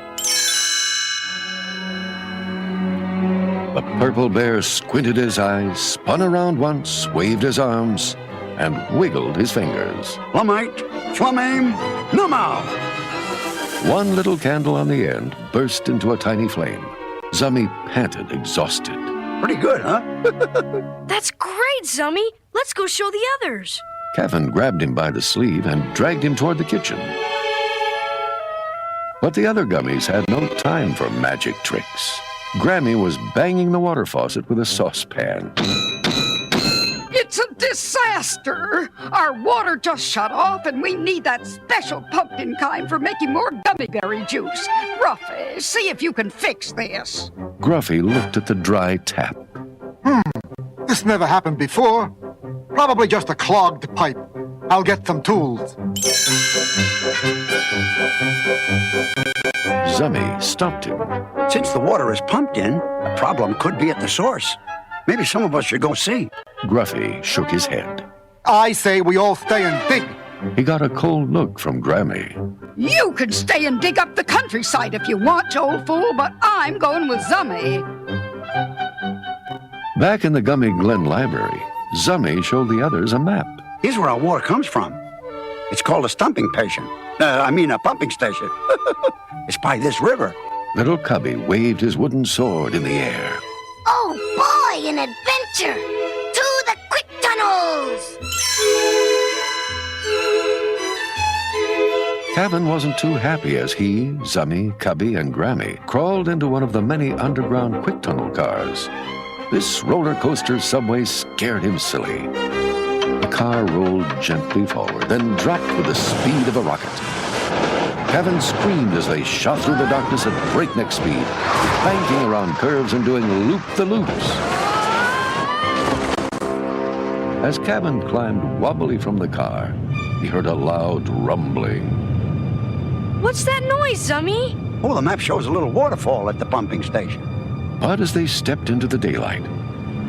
purple bear squinted his eyes, spun around once, waved his arms, and wiggled his fingers. Flumite, flumame, numau! One little candle on the end burst into a tiny flame. Zummy panted, exhausted. Pretty good, huh? That's great, Zummy. Let's go show the others. Kevin grabbed him by the sleeve and dragged him toward the kitchen. But the other gummies had no time for magic tricks. Grammy was banging the water faucet with a saucepan. It's a disaster! Our water just shut off, and we need that special pumpkin kind for making more gummy berry juice. Ruffy, see if you can fix this. Gruffy looked at the dry tap. This never happened before. Probably just a clogged pipe. I'll get some tools. Zummy stopped him. Since the water is pumped in, the problem could be at the source. Maybe some of us should go see. Gruffy shook his head. I say we all stay and dig. He got a cold look from Grammy. You can stay and dig up the countryside if you want, old fool, but I'm going with Zummy. Back in the Gummy Glen Library, Zummy showed the others a map. Here's where our water comes from. It's called a pumping station. A pumping station. It's by this river. Little Cubby waved his wooden sword in the air. Oh boy, an adventure! To the quick tunnels! Kevin wasn't too happy as he, Zummy, Cubby, and Grammy crawled into one of the many underground quick tunnel cars. This roller coaster subway scared him silly. The car rolled gently forward, then dropped with the speed of a rocket. Kevin screamed as they shot through the darkness at breakneck speed, banking around curves and doing loop-the-loops. As Kevin climbed wobbly from the car, he heard a loud rumbling. What's that noise, Zummy? Oh, the map shows a little waterfall at the pumping station. But as they stepped into the daylight,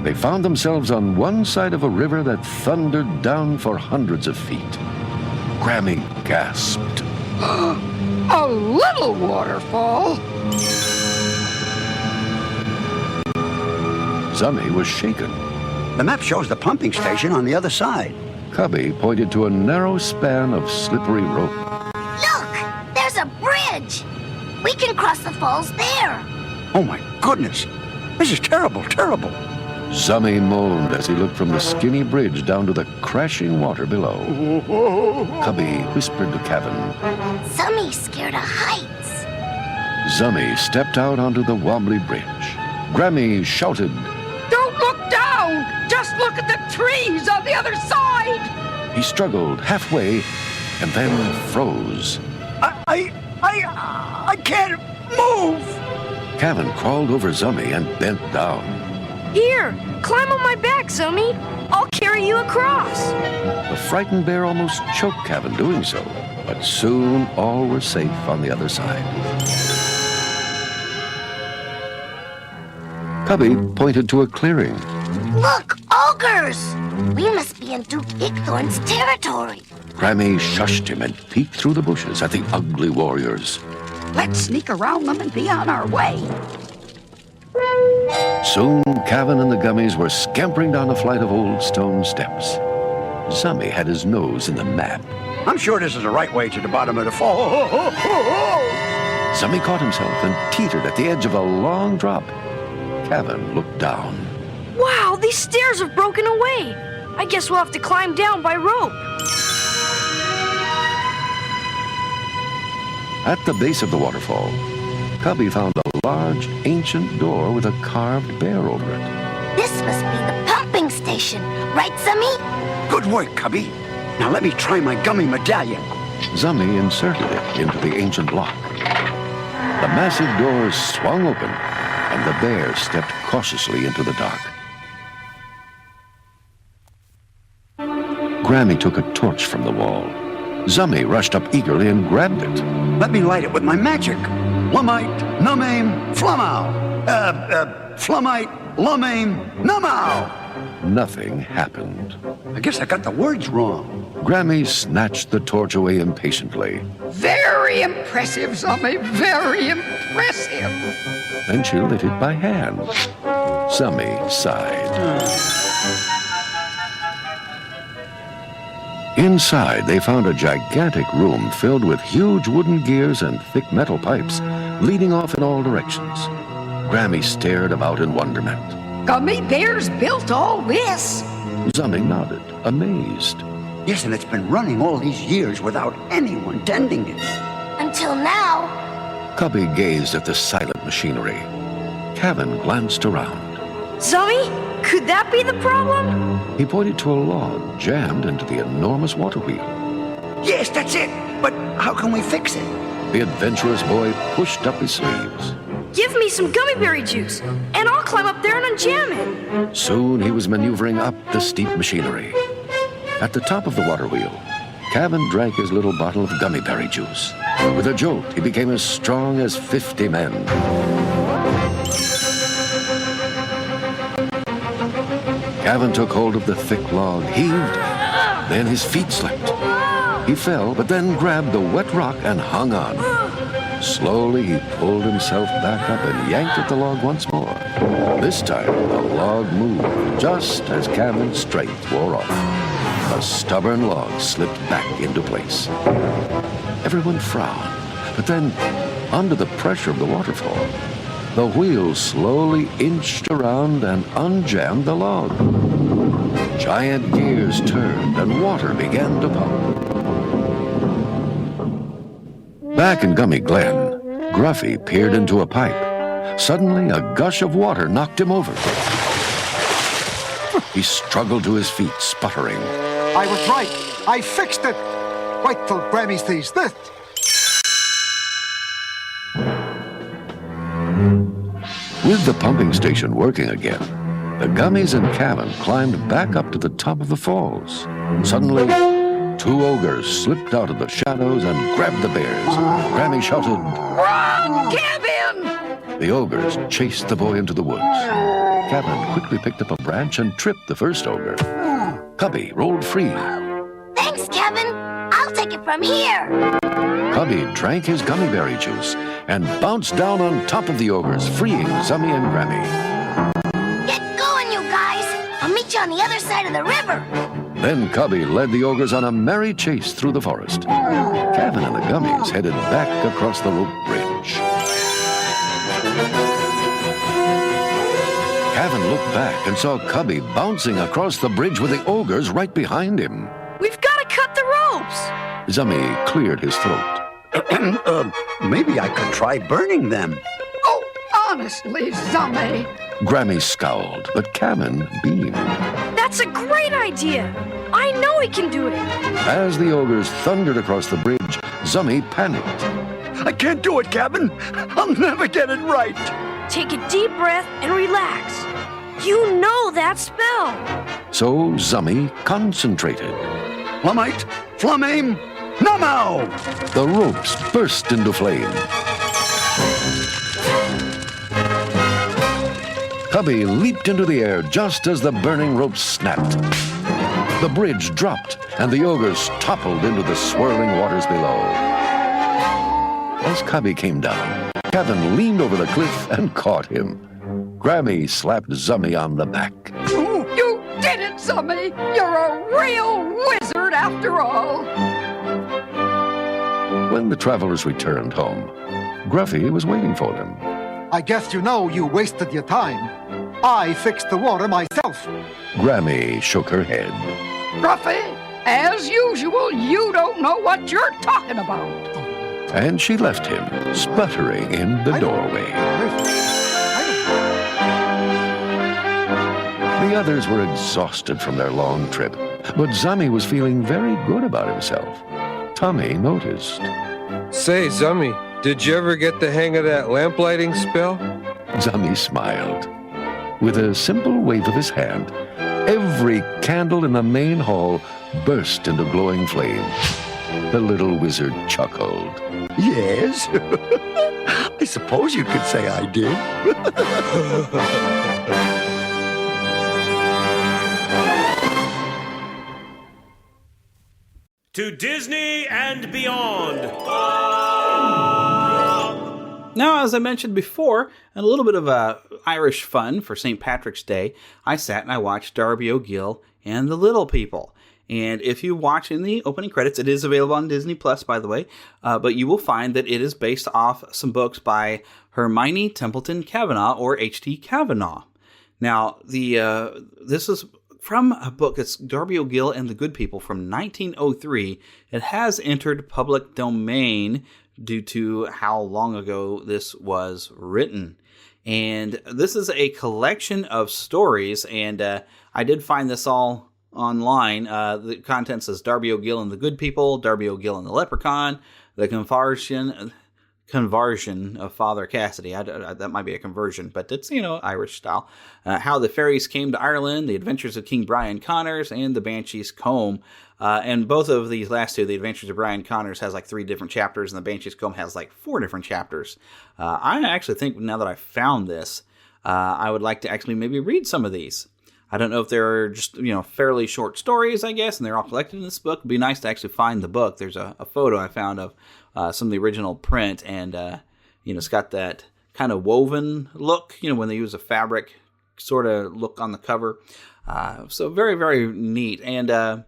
they found themselves on one side of a river that thundered down for hundreds of feet. Grammy gasped. A little waterfall? Zummy was shaken. The map shows the pumping station on the other side. Cubby pointed to a narrow span of slippery rope. Look! There's a bridge! We can cross the falls there! Oh my goodness! This is terrible, terrible! Zummy moaned as he looked from the skinny bridge down to the crashing water below. Cubby whispered to Kevin. Zummy's scared of heights. Zummy stepped out onto the wobbly bridge. Grammy shouted. Don't look down! Just look at the trees on the other side! He struggled halfway and then froze. I can't move! Kevin crawled over Zummy and bent down. Here, climb on my back, Zummy. I'll carry you across. The frightened bear almost choked Kevin doing so, but soon all were safe on the other side. Cubby pointed to a clearing. Look, ogres! We must be in Duke Ickthorn's territory. Grammy shushed him and peeked through the bushes at the ugly warriors. Let's sneak around them and be on our way. Soon, Kevin and the gummies were scampering down a flight of old stone steps. Zummy had his nose in the map. I'm sure this is the right way to the bottom of the fall. Zummy caught himself and teetered at the edge of a long drop. Kevin looked down. Wow, these stairs have broken away. I guess we'll have to climb down by rope. At the base of the waterfall, Cubby found a large, ancient door with a carved bear over it. This must be the pumping station, right, Zummy? Good work, Cubby. Now let me try my gummy medallion. Zummy inserted it into the ancient lock. The massive door swung open, and the bear stepped cautiously into the dark. Grammy took a torch from the wall. Zummy rushed up eagerly and grabbed it. Let me light it with my magic. Lumite, numame, flumau. Flumite, lumame, numau. Nothing happened. I guess I got the words wrong. Grammy snatched the torch away impatiently. Very impressive, Zummy. Very impressive. Then she lit it by hand. Zummy sighed. Inside, they found a gigantic room filled with huge wooden gears and thick metal pipes leading off in all directions. Grammy stared about in wonderment. Gummy bears built all this? Zummy nodded, amazed. Yes, and it's been running all these years without anyone tending it. Until now. Cubby gazed at the silent machinery. Kevin glanced around. Zummy, could that be the problem? He pointed to a log jammed into the enormous water wheel. Yes, that's it. But how can we fix it? The adventurous boy pushed up his sleeves. Give me some gummy berry juice, and I'll climb up there and unjam it. Soon he was maneuvering up the steep machinery. At the top of the water wheel, Kevin drank his little bottle of gummy berry juice. With a jolt, he became as strong as 50 men. Kevin took hold of the thick log, heaved, then his feet slipped. He fell, but then grabbed the wet rock and hung on. Slowly, he pulled himself back up and yanked at the log once more. This time, the log moved, just as Kevin's strength wore off. The stubborn log slipped back into place. Everyone frowned, but then, under the pressure of the waterfall, the wheel slowly inched around and unjammed the log. Giant gears turned and water began to pump. Back in Gummy Glen, Gruffy peered into a pipe. Suddenly, a gush of water knocked him over. He struggled to his feet, sputtering. I was right. I fixed it. Wait till Grammy sees this. With the pumping station working again, the Gummies and Kevin climbed back up to the top of the falls. Suddenly, two ogres slipped out of the shadows and grabbed the bears. Grammy shouted, Run, Kevin! The ogres chased the boy into the woods. Kevin quickly picked up a branch and tripped the first ogre. Cubby rolled free. Thanks, Kevin. I'll take it from here. Cubby drank his gummy berry juice and bounced down on top of the ogres, freeing Zummy and Grammy. Get going, you guys. I'll meet you on the other side of the river. Then Cubby led the ogres on a merry chase through the forest. Kevin and the Gummies headed back across the rope bridge. Kevin looked back and saw Cubby bouncing across the bridge with the ogres right behind him. We've got to cut the ropes. Zummy cleared his throat. Maybe I could try burning them. Oh, honestly, Zummy. Grammy scowled, but Kevin beamed. That's a great idea. I know we can do it. As the ogres thundered across the bridge, Zummy panicked. I can't do it, Kevin. I'll never get it right. Take a deep breath and relax. You know that spell. So Zummy concentrated. Flumite, Flumame, Nummo! The ropes burst into flame. Cubby leaped into the air just as the burning ropes snapped. The bridge dropped, and the ogres toppled into the swirling waters below. As Cubby came down, Kevin leaned over the cliff and caught him. Grammy slapped Zummy on the back. You did it, Zummy. You're a real wizard after all. When the travelers returned home, Gruffy was waiting for them. I guess you know you wasted your time. I fixed the water myself. Grammy shook her head. Gruffy, as usual, you don't know what you're talking about. And she left him, sputtering in the doorway. The others were exhausted from their long trip, but Zummy was feeling very good about himself. Tommy noticed. Say, Zummy, did you ever get the hang of that lamplighting spell? Zummy smiled. With a simple wave of his hand, every candle in the main hall burst into glowing flame. The little wizard chuckled. Yes. I suppose you could say I did. To Disney and beyond. Now, as I mentioned before, and a little bit of Irish fun for St. Patrick's Day, I sat and I watched Darby O'Gill and the Little People. And if you watch in the opening credits, it is available on Disney Plus, by the way, but you will find that it is based off some books by Hermione Templeton Kavanagh, or H.T. Kavanagh. Now, this is from a book. It's Darby O'Gill and the Good People from 1903. It has entered public domain due to how long ago this was written. And this is a collection of stories, and I did find this all online. The content says Darby O'Gill and the Good People, Darby O'Gill and the Leprechaun, the conversion of Father Cassidy. That might be a conversion, but it's, Irish style. How the Fairies Came to Ireland, The Adventures of King Brian Connors, and The Banshee's Comb. And both of these last two, The Adventures of Brian Connors has like 3 different chapters, and The Banshee's Comb has like 4 different chapters. I actually think now that I found this, I would like to actually maybe read some of these. I don't know if they're just, fairly short stories, I guess, and they're all collected in this book. It'd be nice to actually find the book. There's a photo I found of some of the original print, and, it's got that kind of woven look, when they use a fabric sort of look on the cover. So very, very neat. And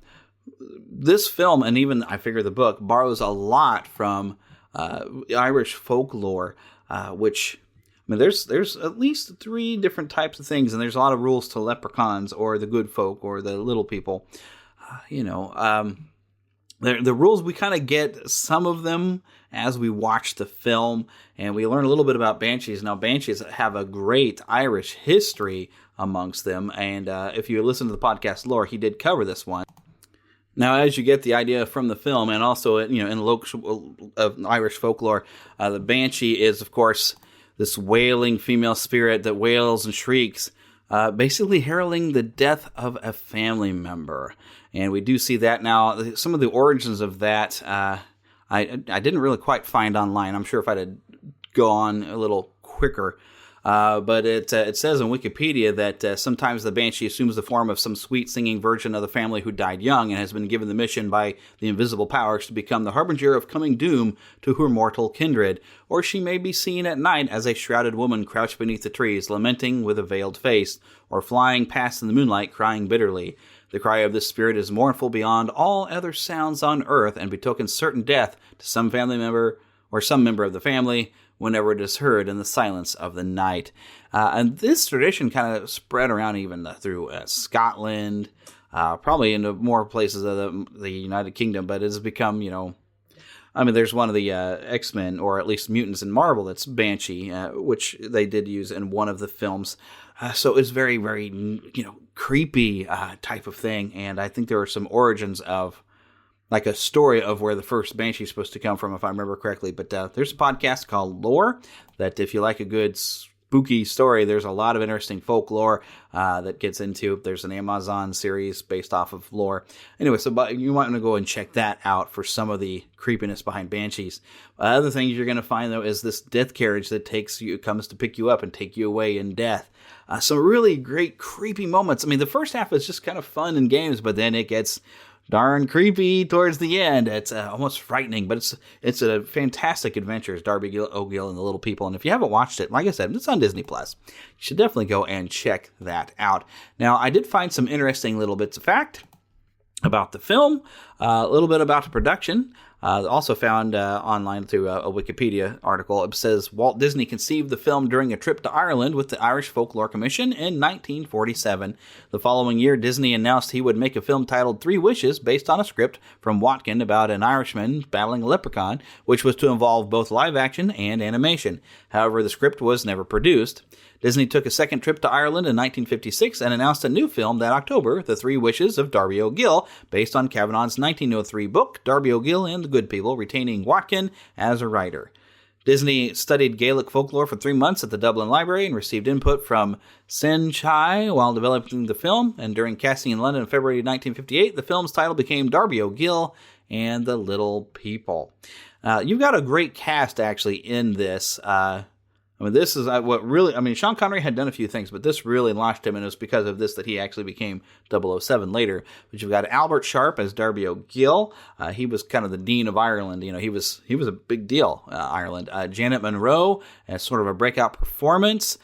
this film, and even I figure the book, borrows a lot from Irish folklore, which, there's at least 3 different types of things, and there's a lot of rules to leprechauns or the good folk or the little people. The rules, we kind of get some of them as we watch the film, and we learn a little bit about banshees. Now, banshees have a great Irish history amongst them, and if you listen to the podcast Lore, he did cover this one. Now, as you get the idea from the film, and also in local Irish folklore, the banshee is, of course, this wailing female spirit that wails and shrieks, basically heralding the death of a family member. And we do see that now. Some of the origins of that, I didn't really quite find online. I'm sure if I had go on a little quicker. But it says in Wikipedia that sometimes the banshee assumes the form of some sweet singing virgin of the family who died young and has been given the mission by the invisible powers to become the harbinger of coming doom to her mortal kindred. Or she may be seen at night as a shrouded woman crouched beneath the trees, lamenting with a veiled face, or flying past in the moonlight, crying bitterly. The cry of this spirit is mournful beyond all other sounds on earth, and betokens certain death to some family member or some member of the family whenever it is heard in the silence of the night. And this tradition kind of spread around even through Scotland, probably into more places of the United Kingdom, but it has become, there's one of the X-Men, or at least mutants in Marvel, that's Banshee, which they did use in one of the films. So it's very, very, creepy type of thing. And I think there are some origins of like a story of where the first Banshee is supposed to come from, if I remember correctly. But there's a podcast called Lore that if you like a good spooky story, there's a lot of interesting folklore that gets into. There's an Amazon series based off of Lore. Anyway, so you might want to go and check that out for some of the creepiness behind Banshees. Other things you're going to find, though, is this death carriage that comes to pick you up and take you away in death. Some really great creepy moments. The first half is just kind of fun and games, but then it gets darn creepy towards the end. It's almost frightening, but it's a fantastic adventure. It's Darby O'Gill and the Little People. And if you haven't watched it, like I said, it's on Disney Plus. You should definitely go and check that out. Now, I did find some interesting little bits of fact about the film, a little bit about the production. Also found online through a Wikipedia article. It says Walt Disney conceived the film during a trip to Ireland with the Irish Folklore Commission in 1947. The following year, Disney announced he would make a film titled 3 Wishes based on a script from Watkin about an Irishman battling a leprechaun, which was to involve both live action and animation. However, the script was never produced. Disney took a second trip to Ireland in 1956 and announced a new film that October, The 3 Wishes of Darby O'Gill, based on Kavanagh's 1903 book, Darby O'Gill and the Good People, retaining Watkin as a writer. Disney studied Gaelic folklore for 3 months at the Dublin Library and received input from Sen Chai while developing the film, and during casting in London in February 1958, the film's title became Darby O'Gill and the Little People. You've got a great cast, actually, in this. I mean, this is what really, I mean, Sean Connery had done a few things, but this really launched him, and it was because of this that he actually became 007 later. But you've got Albert Sharp as Darby O'Gill. He was kind of the Dean of Ireland. You know, he was a big deal, Ireland. Janet Monroe as sort of a breakout performance.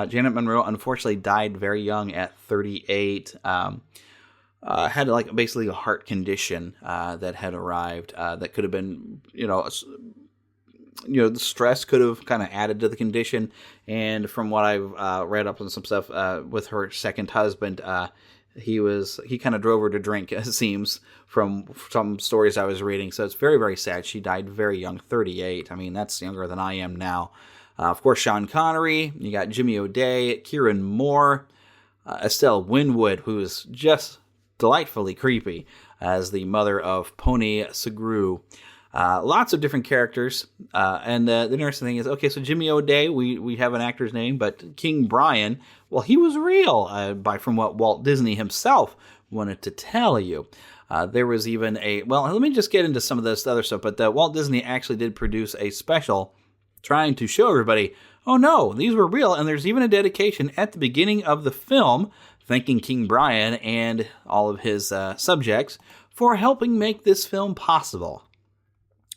Janet Monroe unfortunately died very young at 38. Had like basically a heart condition that had arrived that could have been, the stress could have kind of added to the condition. And from what I've read up on some stuff with her second husband, he kind of drove her to drink, it seems, from some stories I was reading. So it's very, very sad. She died very young, 38. I mean, that's younger than I am now. Of course, Sean Connery. You got Jimmy O'Day, Kieran Moore, Estelle Winwood, who is just delightfully creepy as the mother of Pony Segru. Lots of different characters, and the interesting thing is, okay, so Jimmy O'Day, we have an actor's name, but King Brian, well, he was real, from what Walt Disney himself wanted to tell you. There was even let me just get into some of this other stuff, but Walt Disney actually did produce a special trying to show everybody, oh no, these were real, and there's even a dedication at the beginning of the film thanking King Brian and all of his subjects for helping make this film possible.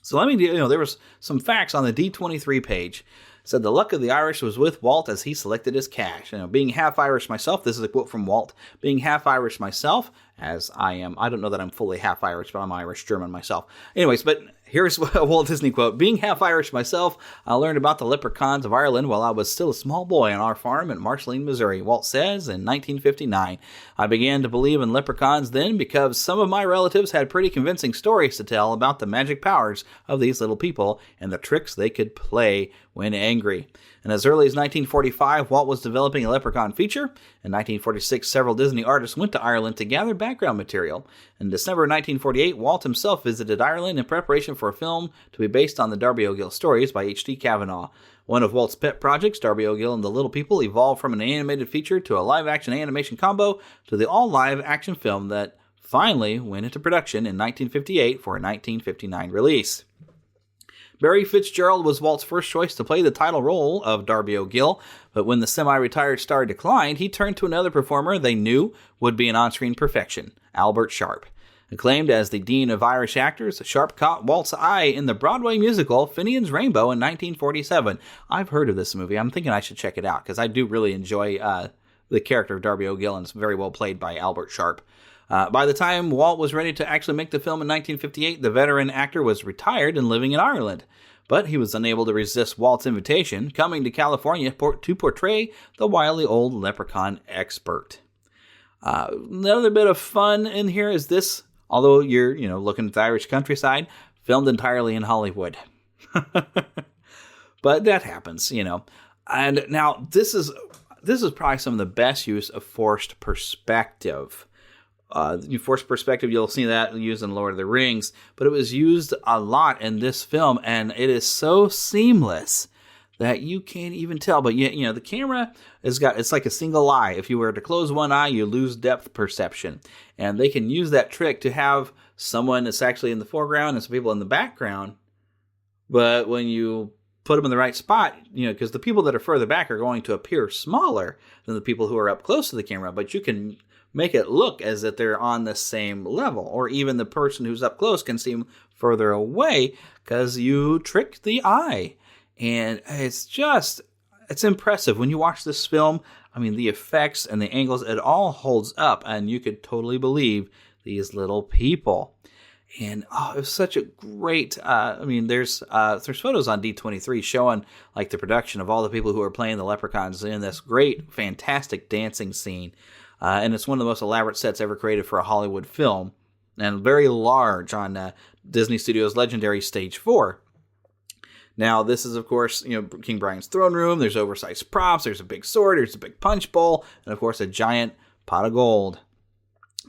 So let me, there was some facts on the D23 page. It said the luck of the Irish was with Walt as he selected his cash. Being half Irish myself, this is a quote from Walt, being half Irish myself, as I am, I don't know that I'm fully half Irish, but I'm Irish German myself. Anyways, but here's a Walt Disney quote. Being half Irish myself, I learned about the leprechauns of Ireland while I was still a small boy on our farm in Marceline, Missouri. Walt says in 1959, I began to believe in leprechauns then because some of my relatives had pretty convincing stories to tell about the magic powers of these little people and the tricks they could play when angry. And as early as 1945, Walt was developing a leprechaun feature. In 1946, several Disney artists went to Ireland to gather background material. In December 1948, Walt himself visited Ireland in preparation for a film to be based on the Darby O'Gill stories by H.D. Kavanaugh. One of Walt's pet projects, Darby O'Gill and the Little People, evolved from an animated feature to a live-action animation combo to the all-live-action film that finally went into production in 1958 for a 1959 release. Barry Fitzgerald was Walt's first choice to play the title role of Darby O'Gill, but when the semi-retired star declined, he turned to another performer they knew would be an on-screen perfection, Albert Sharp. Acclaimed as the Dean of Irish Actors, Sharp caught Walt's eye in the Broadway musical Finian's Rainbow in 1947. I've heard of this movie. I'm thinking I should check it out, because I do really enjoy the character of Darby O'Gill, and it's very well played by Albert Sharp. By the time Walt was ready to actually make the film in 1958, the veteran actor was retired and living in Ireland. But he was unable to resist Walt's invitation, coming to California to portray the wily old leprechaun expert. Another bit of fun in here is this, although you're looking at the Irish countryside, filmed entirely in Hollywood. But that happens, And now this is probably some of the best use of forced perspective. Forced perspective, you'll see that used in Lord of the Rings, but it was used a lot in this film, and it is so seamless that you can't even tell. But the camera it's like a single eye. If you were to close one eye, you lose depth perception, and they can use that trick to have someone that's actually in the foreground and some people in the background. But when you put them in the right spot, because the people that are further back are going to appear smaller than the people who are up close to the camera, but you can make it look as if they're on the same level, or even the person who's up close can seem further away because you tricked the eye. And it's impressive when you watch this film. I mean, the effects and the angles, it all holds up, and you could totally believe these little people. And it was such a great. There's photos on D23 showing like the production of all the people who are playing the leprechauns in this great, fantastic dancing scene. And it's one of the most elaborate sets ever created for a Hollywood film, and very large on Disney Studios' legendary Stage 4. Now, this is, of course, King Brian's throne room. There's oversized props. There's a big sword. There's a big punch bowl. And, of course, a giant pot of gold.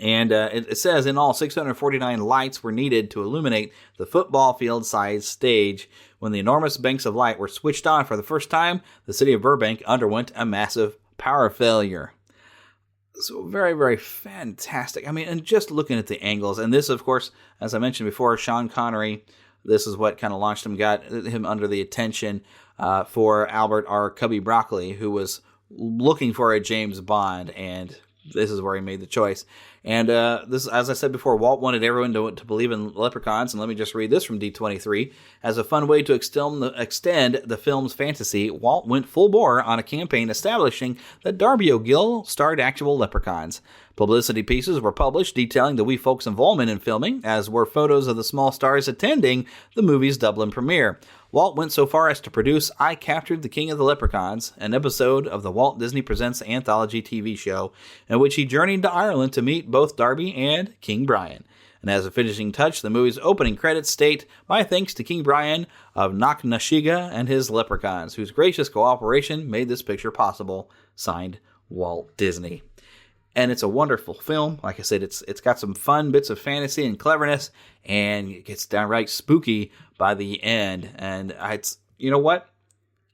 And it says, in all, 649 lights were needed to illuminate the football field-sized stage. When the enormous banks of light were switched on for the first time, the city of Burbank underwent a massive power failure. So very, very fantastic. I mean, and just looking at the angles, and this, of course, as I mentioned before, Sean Connery this is what kind of launched him, got him under the attention for Albert R. Cubby Broccoli, who was looking for a James Bond, and this is where he made the choice. And this, as I said before, Walt wanted everyone to believe in leprechauns, and let me just read this from D23. As a fun way to extend the film's fantasy, Walt went full bore on a campaign establishing that Darby O'Gill starred actual leprechauns. Publicity pieces were published detailing the wee folks' involvement in filming, as were photos of the small stars attending the movie's Dublin premiere. Walt went so far as to produce I Captured the King of the Leprechauns, an episode of the Walt Disney Presents anthology TV show, in which he journeyed to Ireland to meet both Darby and King Brian. And as a finishing touch, the movie's opening credits state, "My thanks to King Brian of Knocknashiga and his leprechauns, whose gracious cooperation made this picture possible." Signed, Walt Disney. And it's a wonderful film. Like I said, it's got some fun bits of fantasy and cleverness, and it gets downright spooky by the end. And it's, you know what?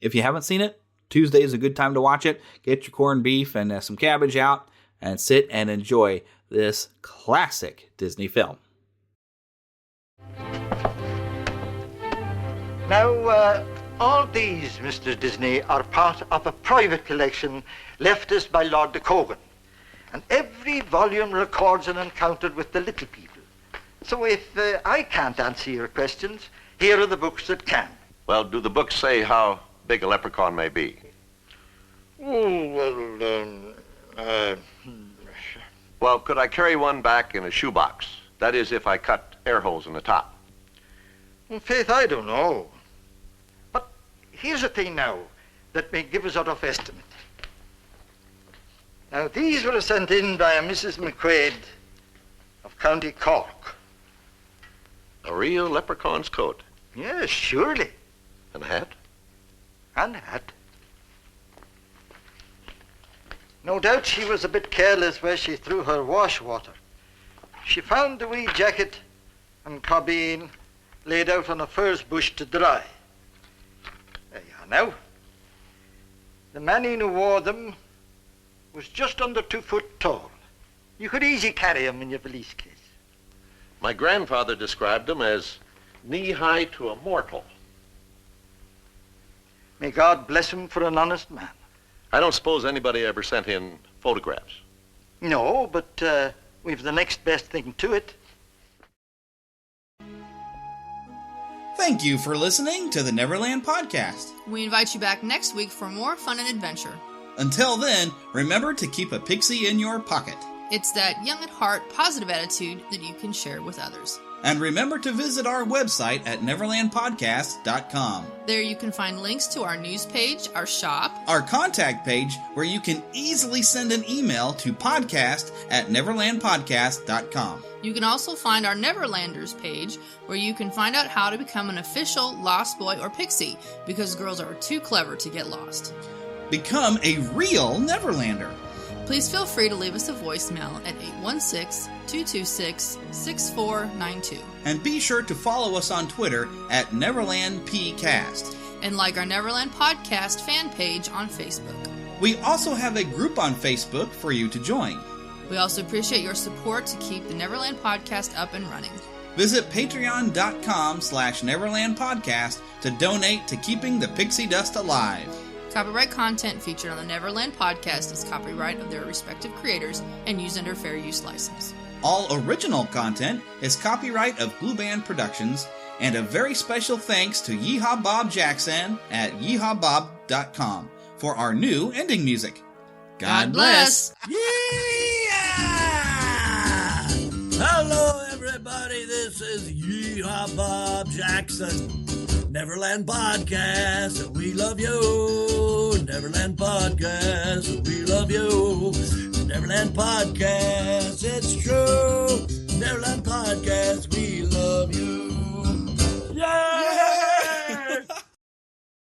If you haven't seen it, Tuesday is a good time to watch it. Get your corned beef and some cabbage out and sit and enjoy this classic Disney film. Now, all these, Mr. Disney, are part of a private collection left us by Lord de Cogan. And every volume records an encounter with the little people. So if I can't answer your questions, here are the books that can. Well, do the books say how big a leprechaun may be? Oh, Well, could I carry one back in a shoebox? That is, if I cut air holes in the top. Well, Faith, I don't know. But here's a thing now that may give us a rough estimate. Now, these were sent in by a Mrs. McQuaid of County Cork. A real leprechaun's coat? Yes, surely. And a hat? And a hat. No doubt she was a bit careless where she threw her wash water. She found the wee jacket and carbine laid out on a furze bush to dry. There you are now. The man who wore them was just under 2 foot tall. You could easily carry him in your valise case. My grandfather described them as knee-high to a mortal. May God bless him for an honest man. I don't suppose anybody ever sent in photographs. No, but we've the next best thing to it. Thank you for listening to the Neverland Podcast. We invite you back next week for more fun and adventure. Until then, remember to keep a pixie in your pocket. It's that young at heart, positive attitude that you can share with others. And remember to visit our website at neverlandpodcast.com. There you can find links to our news page, our shop, our contact page, where you can easily send an email to podcast@neverlandpodcast.com. You can also find our Neverlanders page, where you can find out how to become an official Lost Boy or Pixie, because girls are too clever to get lost. Become a real Neverlander. Please feel free to leave us a voicemail at 816-226-6492. And be sure to follow us on Twitter at NeverlandPcast. And like our Neverland Podcast fan page on Facebook. We also have a group on Facebook for you to join. We also appreciate your support to keep the Neverland Podcast up and running. Visit patreon.com/NeverlandPodcast to donate to keeping the pixie dust alive. Copyright content featured on the Neverland Podcast is copyright of their respective creators and used under fair use license. All original content is copyright of Blue Band Productions, and a very special thanks to Yeehaw Bob Jackson at yeehawbob.com for our new ending music. God bless! Hello, everybody. This is Yeehaw Bob Jackson. Neverland Podcast, we love you. Neverland Podcast, we love you. Neverland Podcast, it's true. Neverland Podcast, we love you.